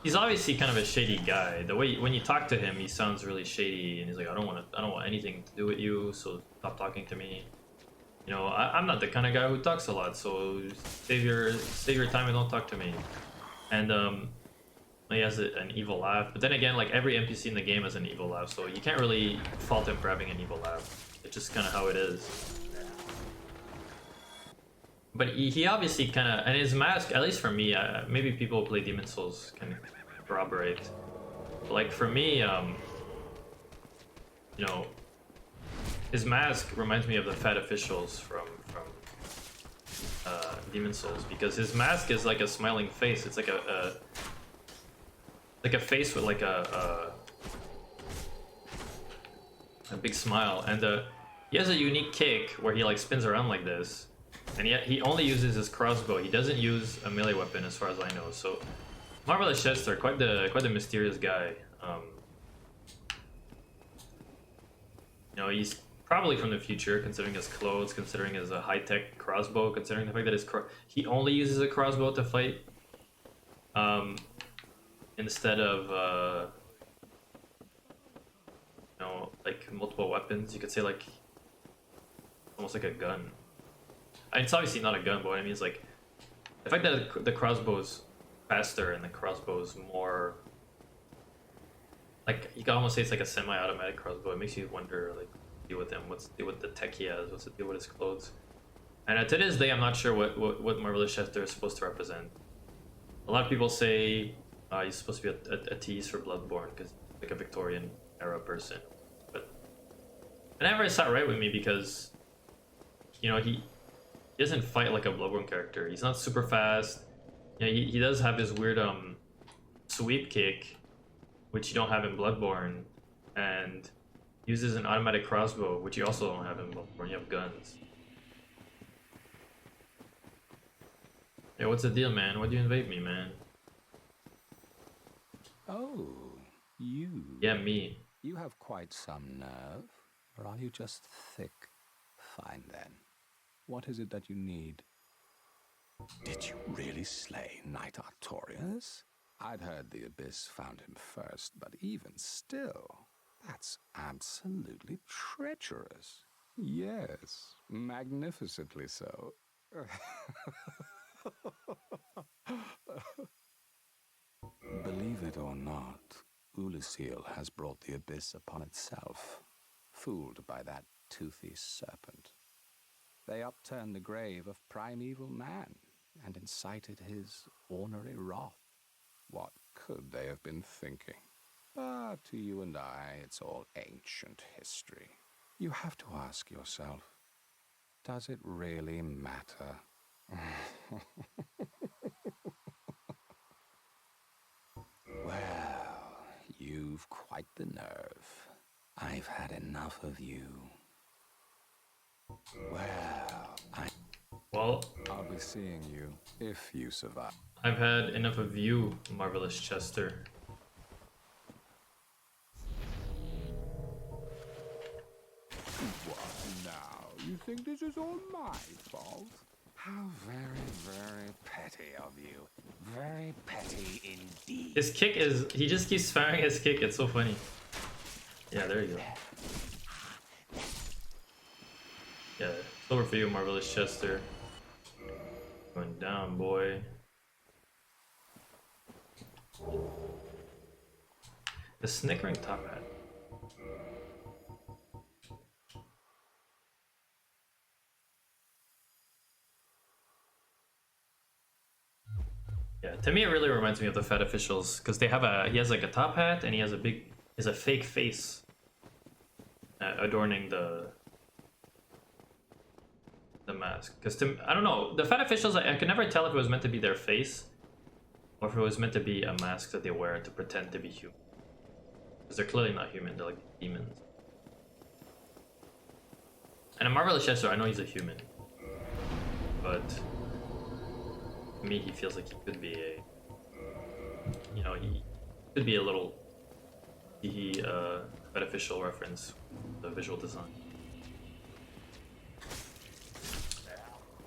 he's obviously kind of a shady guy. The way when you talk to him, he sounds really shady, and he's like, I don't want anything to do with you, so stop talking to me. I'm not the kind of guy who talks a lot, so save your time and don't talk to me. And he has an evil laugh, but then again, like every NPC in the game has an evil laugh, so you can't really fault him for having an evil laugh. It's just kind of how it is. But he obviously kind of, and his mask, at least for me, maybe people who play Demon Souls can corroborate. But like for me, his mask reminds me of the fat officials from Demon Souls, because his mask is like a smiling face. It's like a face with like a big smile, and he has a unique kick where he like spins around like this, and yet he only uses his crossbow. He doesn't use a melee weapon as far as I know. So Marvelous Chester, quite the mysterious guy. He's probably from the future, considering his clothes, considering his high-tech crossbow, considering the fact that he only uses a crossbow to fight, instead of you know, like multiple weapons. You could say like almost like a gun. It's obviously not a gun, but what I mean is like the fact that the crossbow's faster and the crossbow's more like, you can almost say it's like a semi-automatic crossbow. It makes you wonder, like, deal with him. What's the deal with the tech he has? What's the deal with his clothes? And to this day, I'm not sure what Marvelous Chester is supposed to represent. A lot of people say he's supposed to be a tease for Bloodborne because like a Victorian era person, but it never sat right with me because, you know, he doesn't fight like a Bloodborne character. He's not super fast. You know, he does have his weird sweep kick, which you don't have in Bloodborne, and uses an automatic crossbow, which you also don't have in Bloodborne. You have guns. Hey, what's the deal, man? Why'd you invade me, man? Oh, you. Yeah, me. You have quite some nerve, or are you just thick? Fine then. What is it that you need? Did you really slay Knight Artorias? I'd heard the Abyss found him first, but even still, that's absolutely treacherous. Yes, magnificently so. Believe it or not, Ulusil has brought the Abyss upon itself, fooled by that toothy serpent. They upturned the grave of primeval man and incited his ornery wrath. What could they have been thinking? But to you and I, it's all ancient history. You have to ask yourself, does it really matter? Well, you've quite the nerve. I've had enough of you. Well, I'll be seeing you if you survive. I've had enough of you, Marvelous Chester. What now? You think this is all my fault? How very, very petty of you. Very petty indeed. His kick is... he just keeps firing his kick. It's so funny. Yeah, there you go. Yeah, it's over for you, Marvelous Chester. Going down, boy. The snickering top hat. Yeah, to me it really reminds me of the Fat Officials because he has like a top hat and he has a fake face adorning the mask. Because I don't know, the Fat Officials, I could never tell if it was meant to be their face or if it was meant to be a mask that they wear to pretend to be human. Because they're clearly not human, they're like demons. And in Marvelous Chester, I know he's a human, but to me he feels like he could be a, you know, he could be a little beneficial reference, the visual design.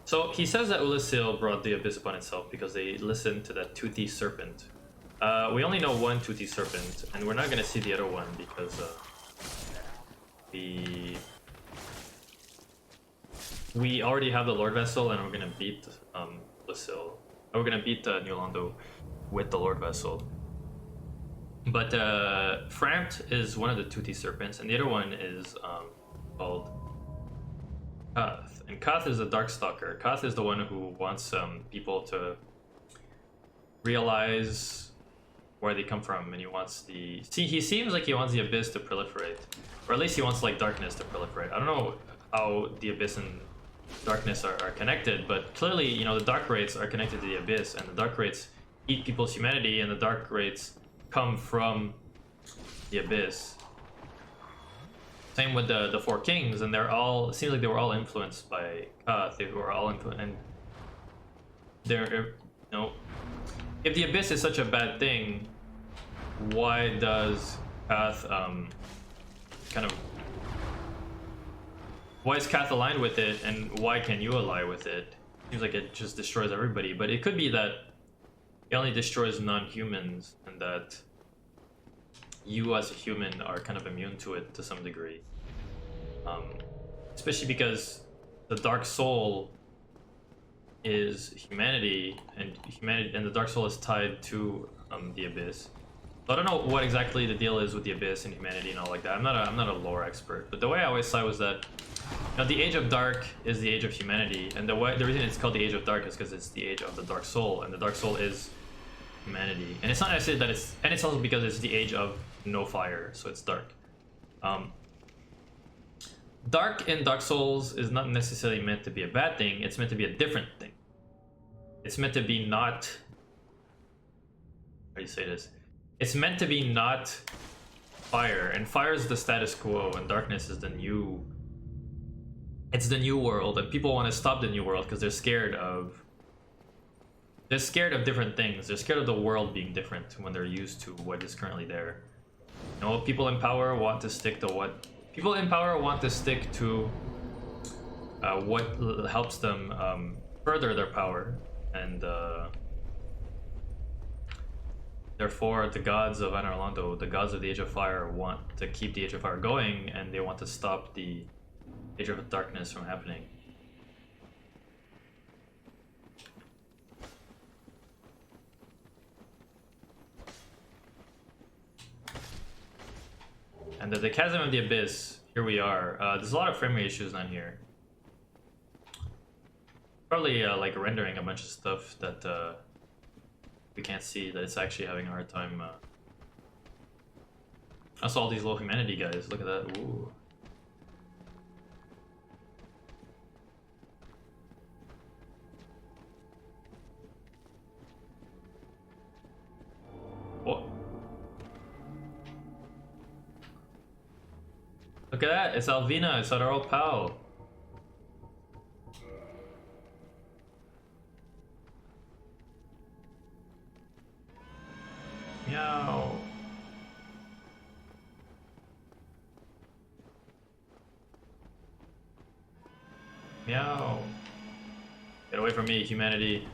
So he says that Ulusil brought the Abyss upon itself because they listened to that toothy serpent. We only know one toothy serpent, and we're not going to see the other one because we already have the Lord Vessel, and we're going to beat Ulusil. We're going to beat New Londo with the Lord Vessel. But Frampt is one of the toothy serpents, and the other one is called Koth. And Koth is a Darkstalker. Koth is the one who wants people to realize where they come from, and he wants he seems like he wants the Abyss to proliferate, or at least he wants like darkness to proliferate. I don't know how the Abyss and darkness are connected, but clearly, you know, the Dark Wraiths are connected to the Abyss, and the Dark Wraiths eat people's humanity, and the Dark Wraiths come from the Abyss. Same with the Four Kings, and it seems like they were all influenced by Koth. They were all influenced, and they're, you know, if the Abyss is such a bad thing, why does Koth kind of why is Kath aligned with it, and why can you ally with it? Seems like it just destroys everybody, but it could be that it only destroys non-humans, and that you as a human are kind of immune to it to some degree. Especially because the Dark Soul is humanity, and the Dark Soul is tied to the Abyss. So I don't know what exactly the deal is with the Abyss and humanity and all like that. I'm not a lore expert, but the way I always saw was that, you know, the Age of Dark is the Age of humanity, and the reason it's called the Age of Dark is because it's the Age of the Dark Soul, and the Dark Soul is humanity. And it's not necessarily that it's also because it's the Age of no fire, so it's dark. Dark in Dark Souls is not necessarily meant to be a bad thing. It's meant to be a different thing. It's meant to be not. How do you say this? It's meant to be not fire, and fire is the status quo, and darkness is the new. It's the new world, and people want to stop the new world because they're scared of. They're scared of different things. They're scared of the world being different when they're used to what is currently there. You know, people in power want to stick to what. People in power want to stick to what helps them further their power, and therefore the gods of Anor Londo, the gods of the Age of Fire, want to keep the Age of Fire going, and they want to stop the Age of Darkness from happening. And the Chasm of the Abyss, here we are. There's a lot of frame rate issues on here. Probably like rendering a bunch of stuff that we can't see, that it's actually having a hard time. I saw all these low humanity guys, look at that. Ooh. What? Look at that, it's Alvina, it's our old pal. Meow. Meow. Get away from me, humanity.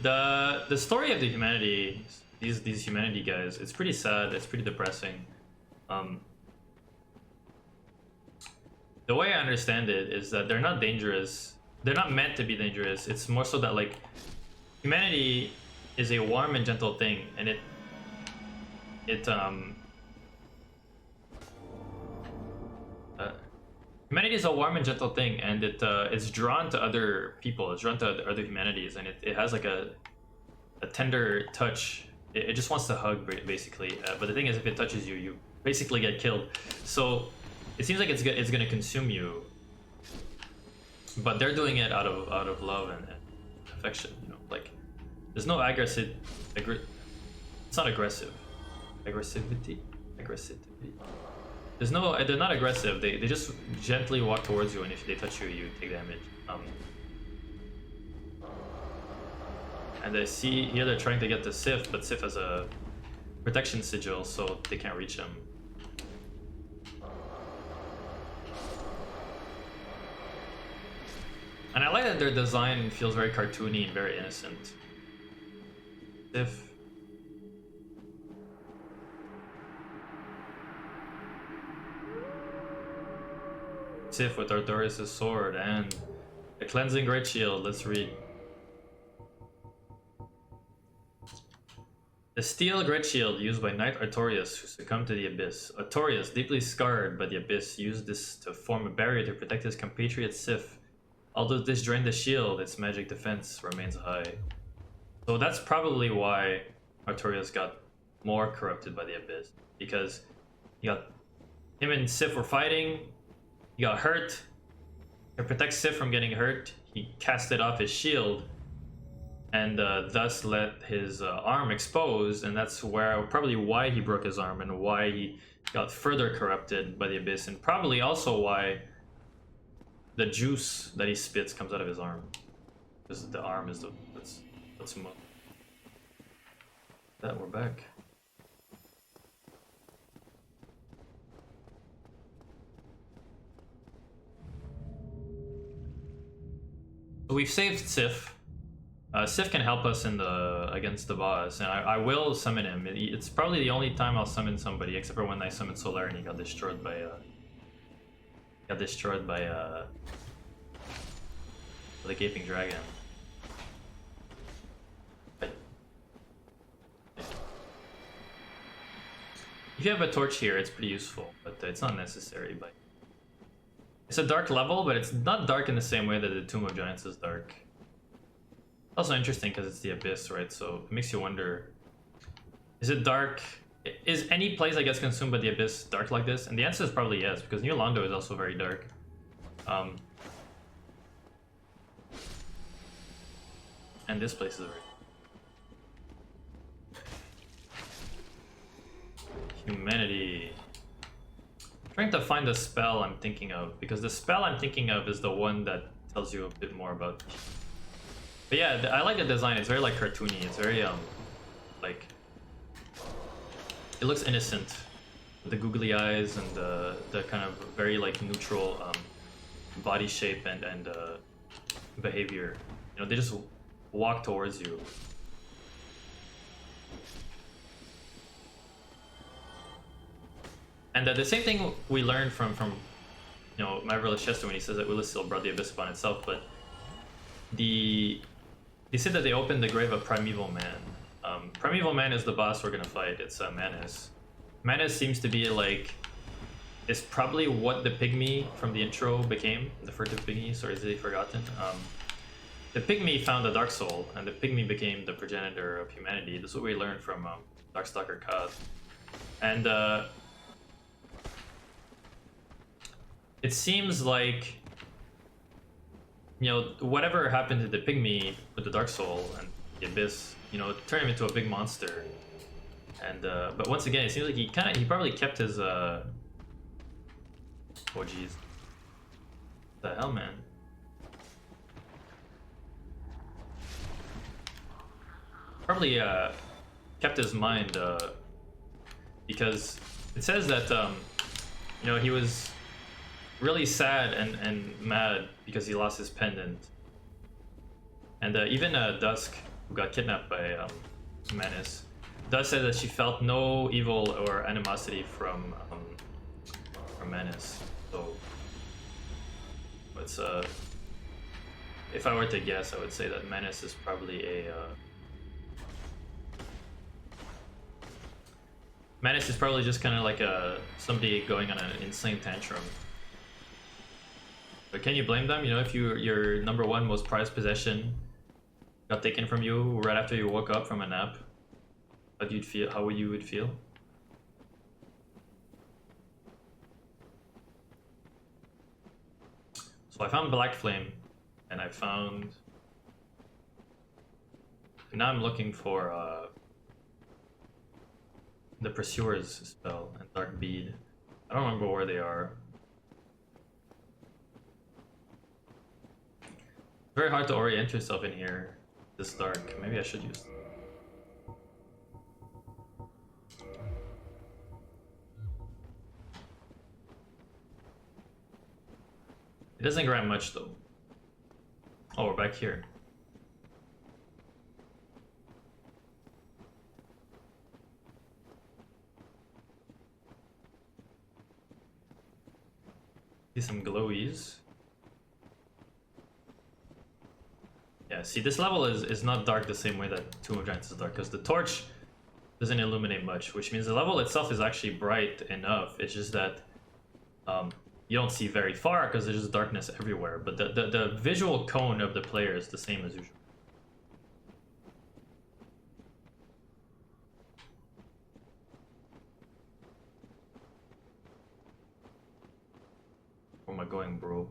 The story of the humanity, these humanity guys, it's pretty sad, it's pretty depressing. The way I understand it is that they're not dangerous. They're not meant to be dangerous. It's more so that, like, humanity is a warm and gentle thing, and humanity is a warm and gentle thing, and it's drawn to other people. It's drawn to other humanities, and it has like a tender touch. It just wants to hug, basically. But the thing is, if it touches you, you basically get killed. So it seems like it's gonna consume you. But they're doing it out of love and affection. You know, like there's no aggressive. It's not aggressive. Aggressivity. There's no. They're not aggressive. They just gently walk towards you, and if they touch you, you take damage. And I see here they're trying to get to Sif, but Sif has a protection sigil, so they can't reach him. And I like that their design feels very cartoony and very innocent. Sif. Sif with Artorias' sword and a cleansing great shield. Let's read. The steel great shield used by Knight Artorias, who succumbed to the Abyss. Artorias, deeply scarred by the Abyss, used this to form a barrier to protect his compatriot Sif. Although this drained the shield, its magic defense remains high. So that's probably why Artorias got more corrupted by the Abyss, because him and Sif were fighting. He got hurt. To protect Sif from getting hurt, he casted off his shield, and thus let his arm exposed, and that's probably why he broke his arm and why he got further corrupted by the Abyss, and probably also why the juice that he spits comes out of his arm, because the arm is that's that we're back. we've saved Sif. Sif can help us in the against the boss, and I will summon him. It's probably the only time I'll summon somebody, except for when I summoned Solar and he got destroyed by the Gaping Dragon. But if you have a torch here, it's pretty useful, but it's not necessary. But it's a dark level, but it's not dark in the same way that the Tomb of Giants is dark. Also interesting because it's the Abyss, right? So it makes you wonder, is it dark? Is any place, I guess, consumed by the Abyss dark like this? And the answer is probably yes, because New Londo is also very dark. And this place is very... Humanity. I'm trying to find the spell I'm thinking of, because the spell I'm thinking of is the one that tells you a bit more about... But yeah, I like the design. It's very like cartoony. It's very like, it looks innocent, the googly eyes and the kind of very like neutral body shape and behavior. You know, they just walk towards you. And the same thing we learned from you know, Marvelous Chester when he says that Ulysses brought the Abyss upon itself, but they said that they opened the grave of Primeval Man. Primeval Man is the boss we're gonna fight. It's Manus. Manus seems to be like, is probably what the pygmy from the intro became, the furtive pygmies, or is it forgotten? The pygmy found the Dark Soul, and the pygmy became the progenitor of humanity. This is what we learned from Darkstalker Cod. And it seems like, you know, whatever happened to the pygmy with the Dark Soul and the Abyss, you know, turned him into a big monster. And but once again, it seems like he probably kept his oh jeez, the hell, man. Probably kept his mind because it says that you know, he was really sad and mad because he lost his pendant. And even Dusk, who got kidnapped by Manus, Dusk said that she felt no evil or animosity from Manus. So it's if I were to guess, I would say that Manus is probably a Manus is probably just kind of like somebody going on an insane tantrum. But can you blame them? You know, if your number one most prized possession got taken from you right after you woke up from a nap, how you'd feel? How you would feel? So I found Black Flame, and I found. Now I'm looking for the Pursuer's spell and Dark Bead. I don't remember where they are. Very hard to orient yourself in here. This dark. Maybe I should use. It doesn't grant much though. Oh, we're back here. See some glowies. Yeah, see, this level is not dark the same way that Tomb of Giants is dark, because the torch doesn't illuminate much, which means the level itself is actually bright enough. It's just that you don't see very far because there's just darkness everywhere, but the visual cone of the player is the same as usual. Where am I going, bro?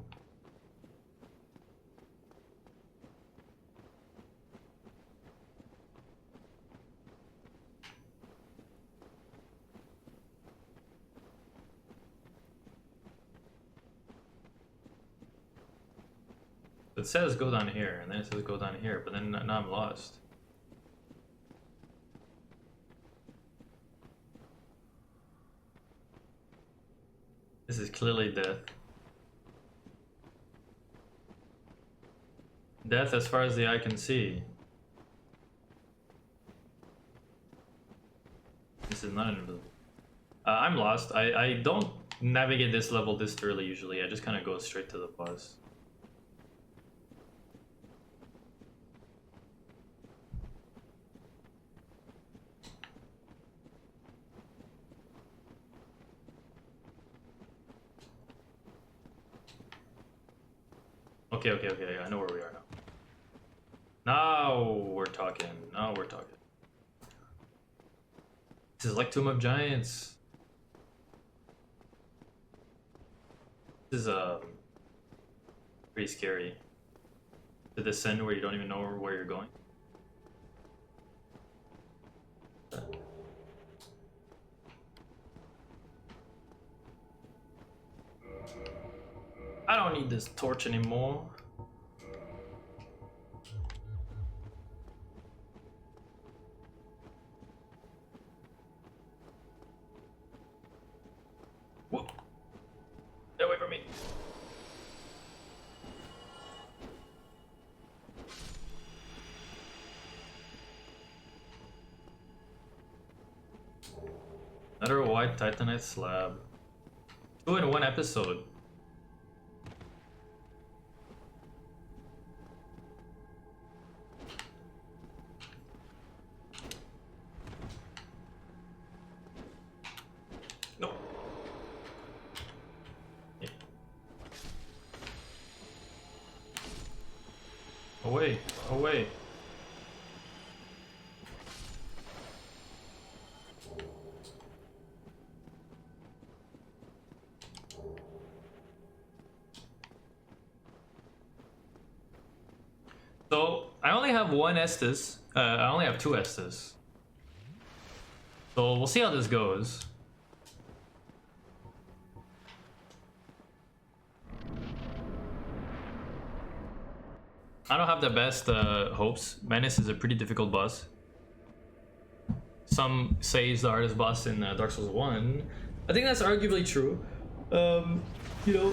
It says go down here, and then it says go down here, but then now I'm lost. This is clearly death. Death as far as the eye can see. This is not invisible. I'm lost. I don't navigate this level this thoroughly usually. I just kind of go straight to the boss. Okay. I know where we are now. Now we're talking. Now we're talking. This is like Tomb of Giants. This is pretty scary. To descend where you don't even know where you're going. I don't need this torch anymore. Whoa. Get away from me. Another white titanite slab. 2 in 1 episode. No. Yeah. Away, away. So I only have one Estus. I only have 2 Estus. So we'll see how this goes. I don't have the best hopes. Menace is a pretty difficult boss. Some say he's the hardest boss in Dark Souls 1. I think that's arguably true. You know,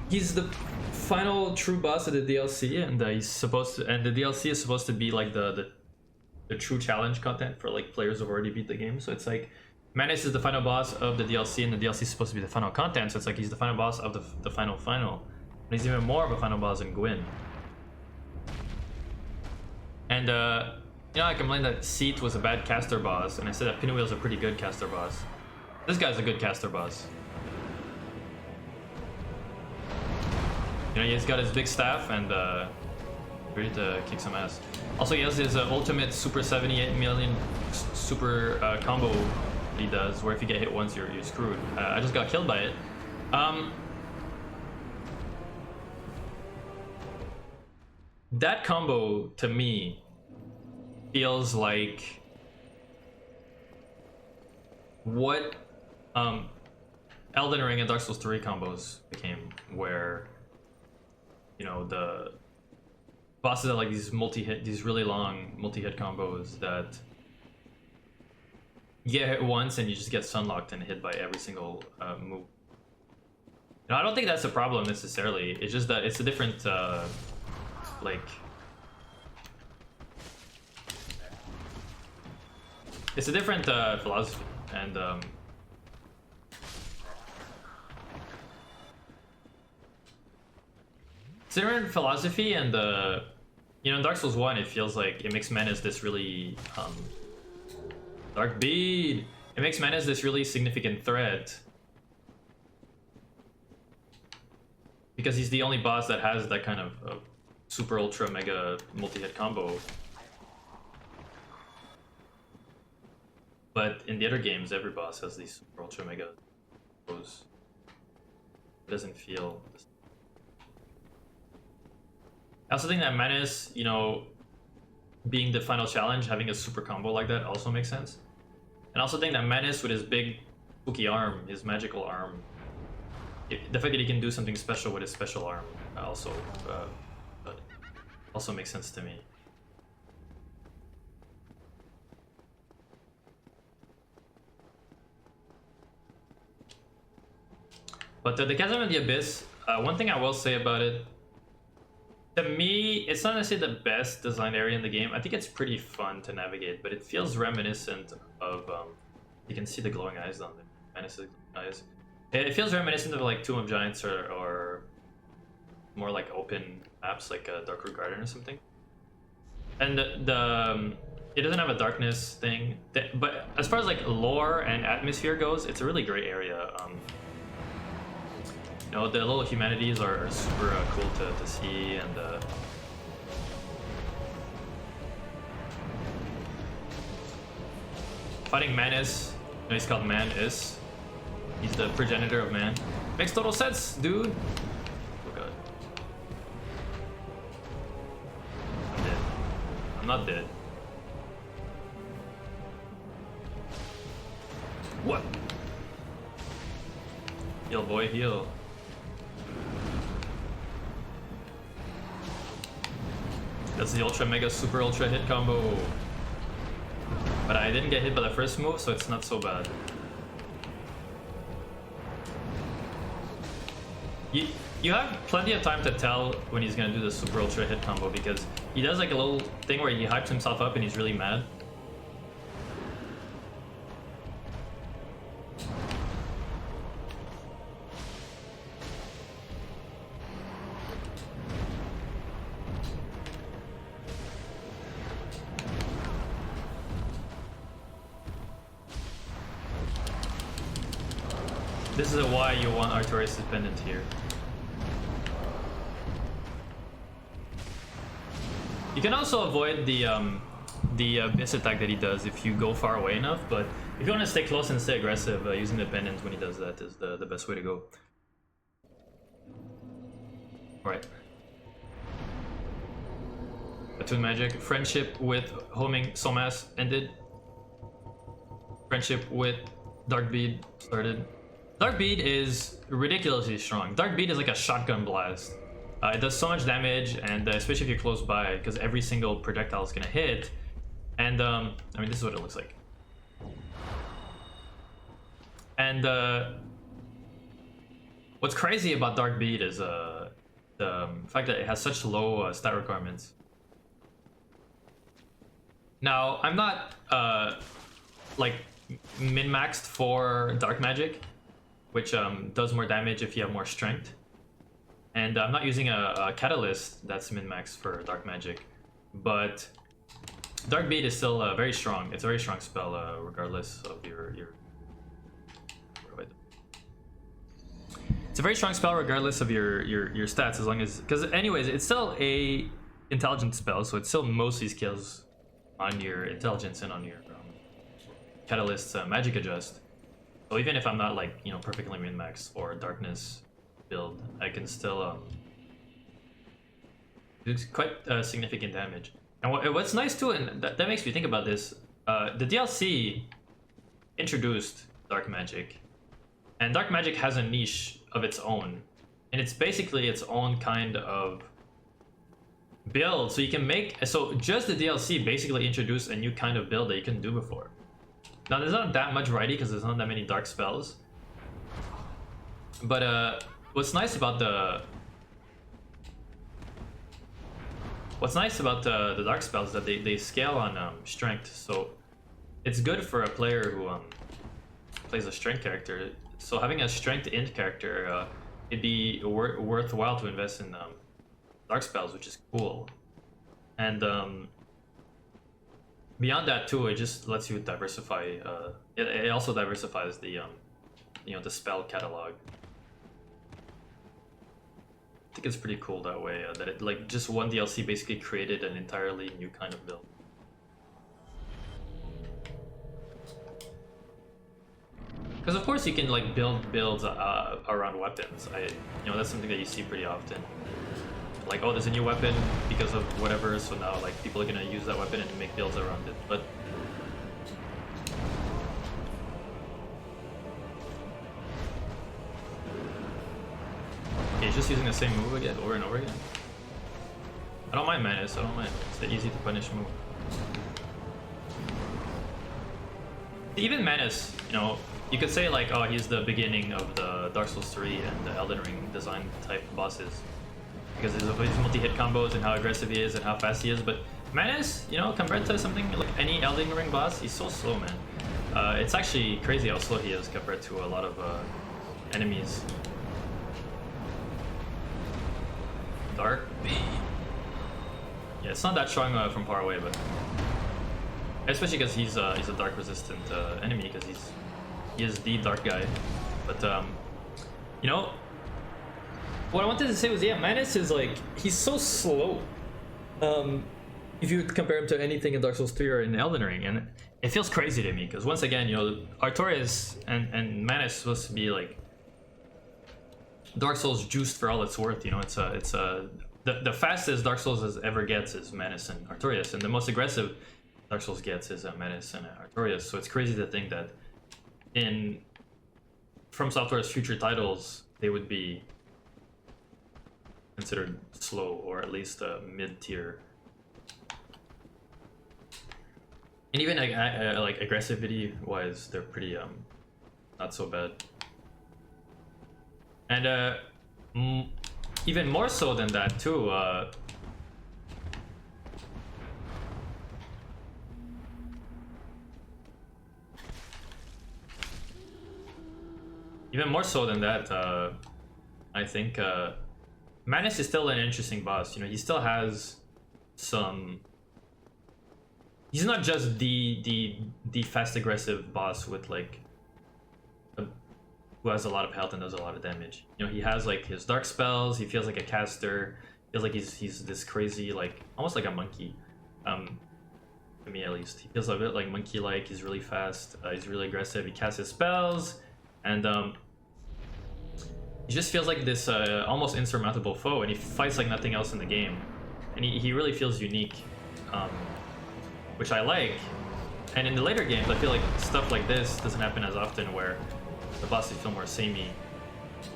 he's the final true boss of the DLC, and he's supposed to. And the DLC is supposed to be like the true challenge content for like players who've already beat the game. So it's like Menace is the final boss of the DLC, and the DLC is supposed to be the final content. So it's like he's the final boss of the final. And he's even more of a final boss than Gwyn. And you know, I complained that Seat was a bad caster boss, and I said that Pinwheel's a pretty good caster boss. This guy's a good caster boss. You know, he's got his big staff and ready to kick some ass. Also, he has his ultimate super 78 million super combo he does, where if you get hit once, you're screwed. I just got killed by it. That combo, to me, feels like what Elden Ring and Dark Souls 3 combos became, where, you know, the bosses are like these these really long multi-hit combos that you get hit once and you just get sunlocked and hit by every single move. You know, I don't think that's a problem necessarily. It's just that it's a different like, it's a different philosophy, and it's a different philosophy, and you know, in Dark Souls 1, it feels like it makes Menace this really Dark Bead. It makes Menace this really significant threat because he's the only boss that has that kind of super ultra mega multi-hit combo. But in the other games, every boss has these super ultra mega combos. It doesn't feel. I also think that Menace, you know, being the final challenge, having a super combo like that also makes sense. And I also think that Menace with his big spooky arm, his magical arm, the fact that he can do something special with his special arm also makes sense to me. But the Chasm of the Abyss, one thing I will say about it To me, it's not necessarily the best designed area in the game. I think it's pretty fun to navigate, but it feels reminiscent of you can see the glowing eyes down there. Menace's eyes. It feels reminiscent of like Tomb of Giants or more like open maps like Darkroot Garden or something. And it doesn't have a darkness thing, but as far as like lore and atmosphere goes, it's a really great area. You know, the little humanities are super cool to see, and fighting Manus, you know, he's called Man-is. He's the progenitor of man. Makes total sense, dude. Oh god. I'm dead. I'm not dead. What? Heal, boy, heal. That's the ultra mega super ultra hit combo. But I didn't get hit by the first move, so it's not so bad. You have plenty of time to tell when he's gonna do the super ultra hit combo, because he does like a little thing where he hypes himself up and he's really mad. This is why you want Artorias' pendant here. You can also avoid the abyss attack that he does if you go far away enough, but if you want to stay close and stay aggressive, using the pendant when he does that is the best way to go. Alright. Attuned Magic. Friendship with Homing Somas ended. Friendship with Darkbead started. Darkbead is ridiculously strong. Darkbead is like a shotgun blast. It does so much damage, and especially if you're close by, because every single projectile is gonna hit. And I mean, this is what it looks like. And what's crazy about Darkbead is the fact that it has such low stat requirements. Now, I'm not like min-maxed for Dark Magic, which does more damage if you have more strength. And I'm not using a catalyst that's min-maxed for Dark Magic, but Darkbead is still very strong. It's a very strong spell, regardless of your. It's a very strong spell regardless of your stats, as long as, because anyways, it's still a intelligence spell, so it still mostly scales on your intelligence and on your catalyst's magic adjust. So even if I'm not like, you know, perfectly min-maxed or darkness build, I can still do quite significant damage. And what's nice too, and that makes me think about this, the DLC introduced Dark Magic, and Dark Magic has a niche of its own, and it's basically its own kind of build. So you can make, so just the DLC basically introduced a new kind of build that you couldn't do before. Now there's not that much variety because there's not that many dark spells, but what's nice about the dark spells is that they scale on strength, so it's good for a player who plays a strength character. So having a strength int character, it'd be worthwhile to invest in dark spells, which is cool. And beyond that too, it just lets you diversify. It also diversifies the you know, the spell catalog. I think it's pretty cool that way, that it, like, just one DLC basically created an entirely new kind of build. Because of course you can like build builds around weapons. You know, that's something that you see pretty often. Like, oh, there's a new weapon because of whatever, so now like people are gonna use that weapon and make builds around it. But he's just using the same move again, over and over again. I don't mind Manus, I don't mind. It's an easy to punish move. Even Manus, you know, you could say like, oh, he's the beginning of the Dark Souls 3 and the Elden Ring design type bosses. because of his multi-hit combos and how aggressive he is and how fast he is. But Manus, you know, compared to something like any Elden Ring boss, he's so slow, man. It's actually crazy how slow he is compared to a lot of enemies. Dark Beam. Yeah, it's not that strong from far away, but especially because he's a dark resistant enemy, because he is the dark guy. But you know, what I wanted to say was, yeah, Manus is like, he's so slow. If you compare him to anything in Dark Souls 3 or in Elden Ring, and it feels crazy to me because once again, you know, Artorias and Manus is supposed to be like Dark Souls juiced for all it's worth. You know, the fastest Dark Souls ever gets is Manus and Artorias, and the most aggressive Dark Souls gets is Manus and Artorias. So it's crazy to think that in From Software's future titles, they would be considered slow, or at least mid-tier. And even like aggressivity wise, they're pretty not so bad. And even more so than that too, even more so than that, I think Manus is still an interesting boss. You know, he still has some. He's not just the fast aggressive boss with like who has a lot of health and does a lot of damage. You know, he has like his dark spells. He feels like a caster. Feels like he's this crazy, like almost like a monkey. To me at least, he feels a bit like monkey-like. He's really fast. He's really aggressive. He casts his spells, and he just feels like this almost insurmountable foe. And he fights like nothing else in the game, and he really feels unique. Which I like. And in the later games, I feel like stuff like this doesn't happen as often, where the bosses feel more samey,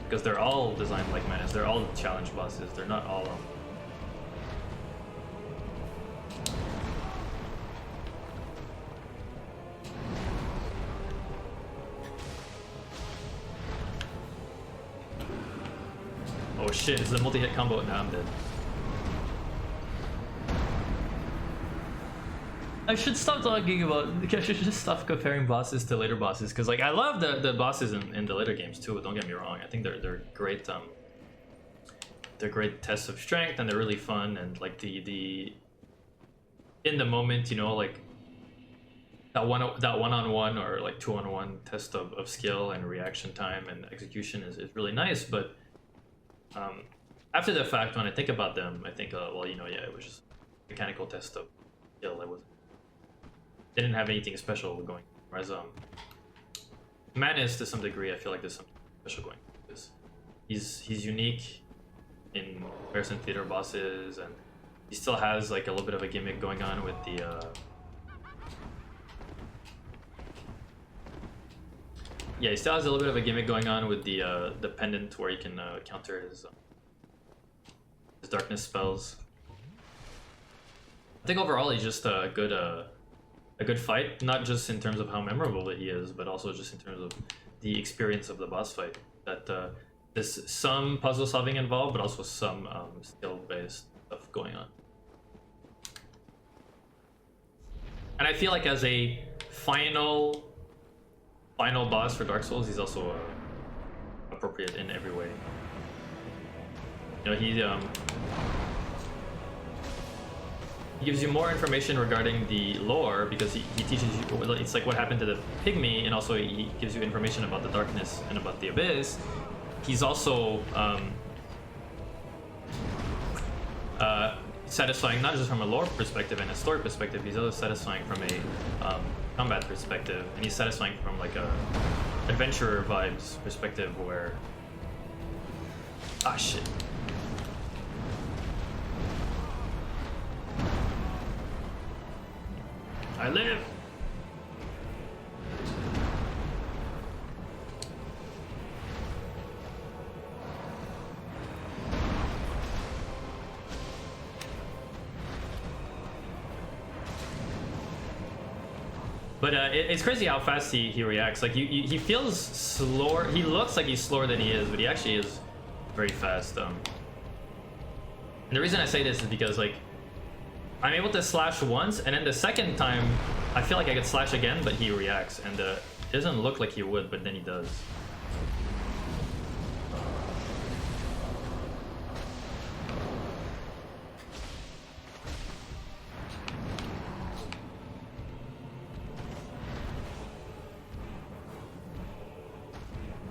because they're all designed like Manus. They're all challenge bosses. They're not all Oh shit, it's a multi-hit combo. Now I'm dead. I should stop talking about. I should just stop comparing bosses to later bosses, because like I love the bosses in the later games too. Don't get me wrong. I think they're great. They're great tests of strength, and they're really fun. And like the in the moment, you know, like that one-on-one or like two-on-one test of skill and reaction time and execution is really nice. But after the fact, when I think about them, I think, well, you know, yeah, it was just a mechanical test of skill. They didn't have anything special going. Whereas Manus, to some degree, I feel like there's something special going. Because he's unique in comparison to theater bosses, and he still has like a little bit of a gimmick going on with the. Yeah, he still has a little bit of a gimmick going on with the pendant, where he can counter his darkness spells. I think overall he's just a good fight, not just in terms of how memorable he is, but also just in terms of the experience of the boss fight. That there's some puzzle solving involved, but also some skill-based stuff going on. And I feel like as a final boss for Dark Souls, he's also appropriate in every way. You know, he gives you more information regarding the lore, because he teaches you, it's like what happened to the pygmy, and also he gives you information about the darkness and about the abyss. He's also satisfying not just from a lore perspective and a story perspective, he's also satisfying from a combat perspective, and he's satisfying from like a adventurer vibes perspective, where shit. I live. But it's crazy how fast he reacts. Like he feels slower. He looks like he's slower than he is, but he actually is very fast. And the reason I say this is because like I'm able to slash once, and then the second time I feel like I could slash again, but he reacts, and it doesn't look like he would, but then he does.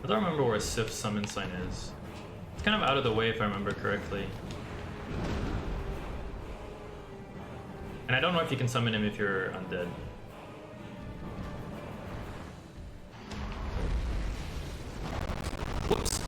I don't remember where Sif's summon sign is. It's kind of out of the way if I remember correctly. And I don't know if you can summon him if you're undead. Whoops.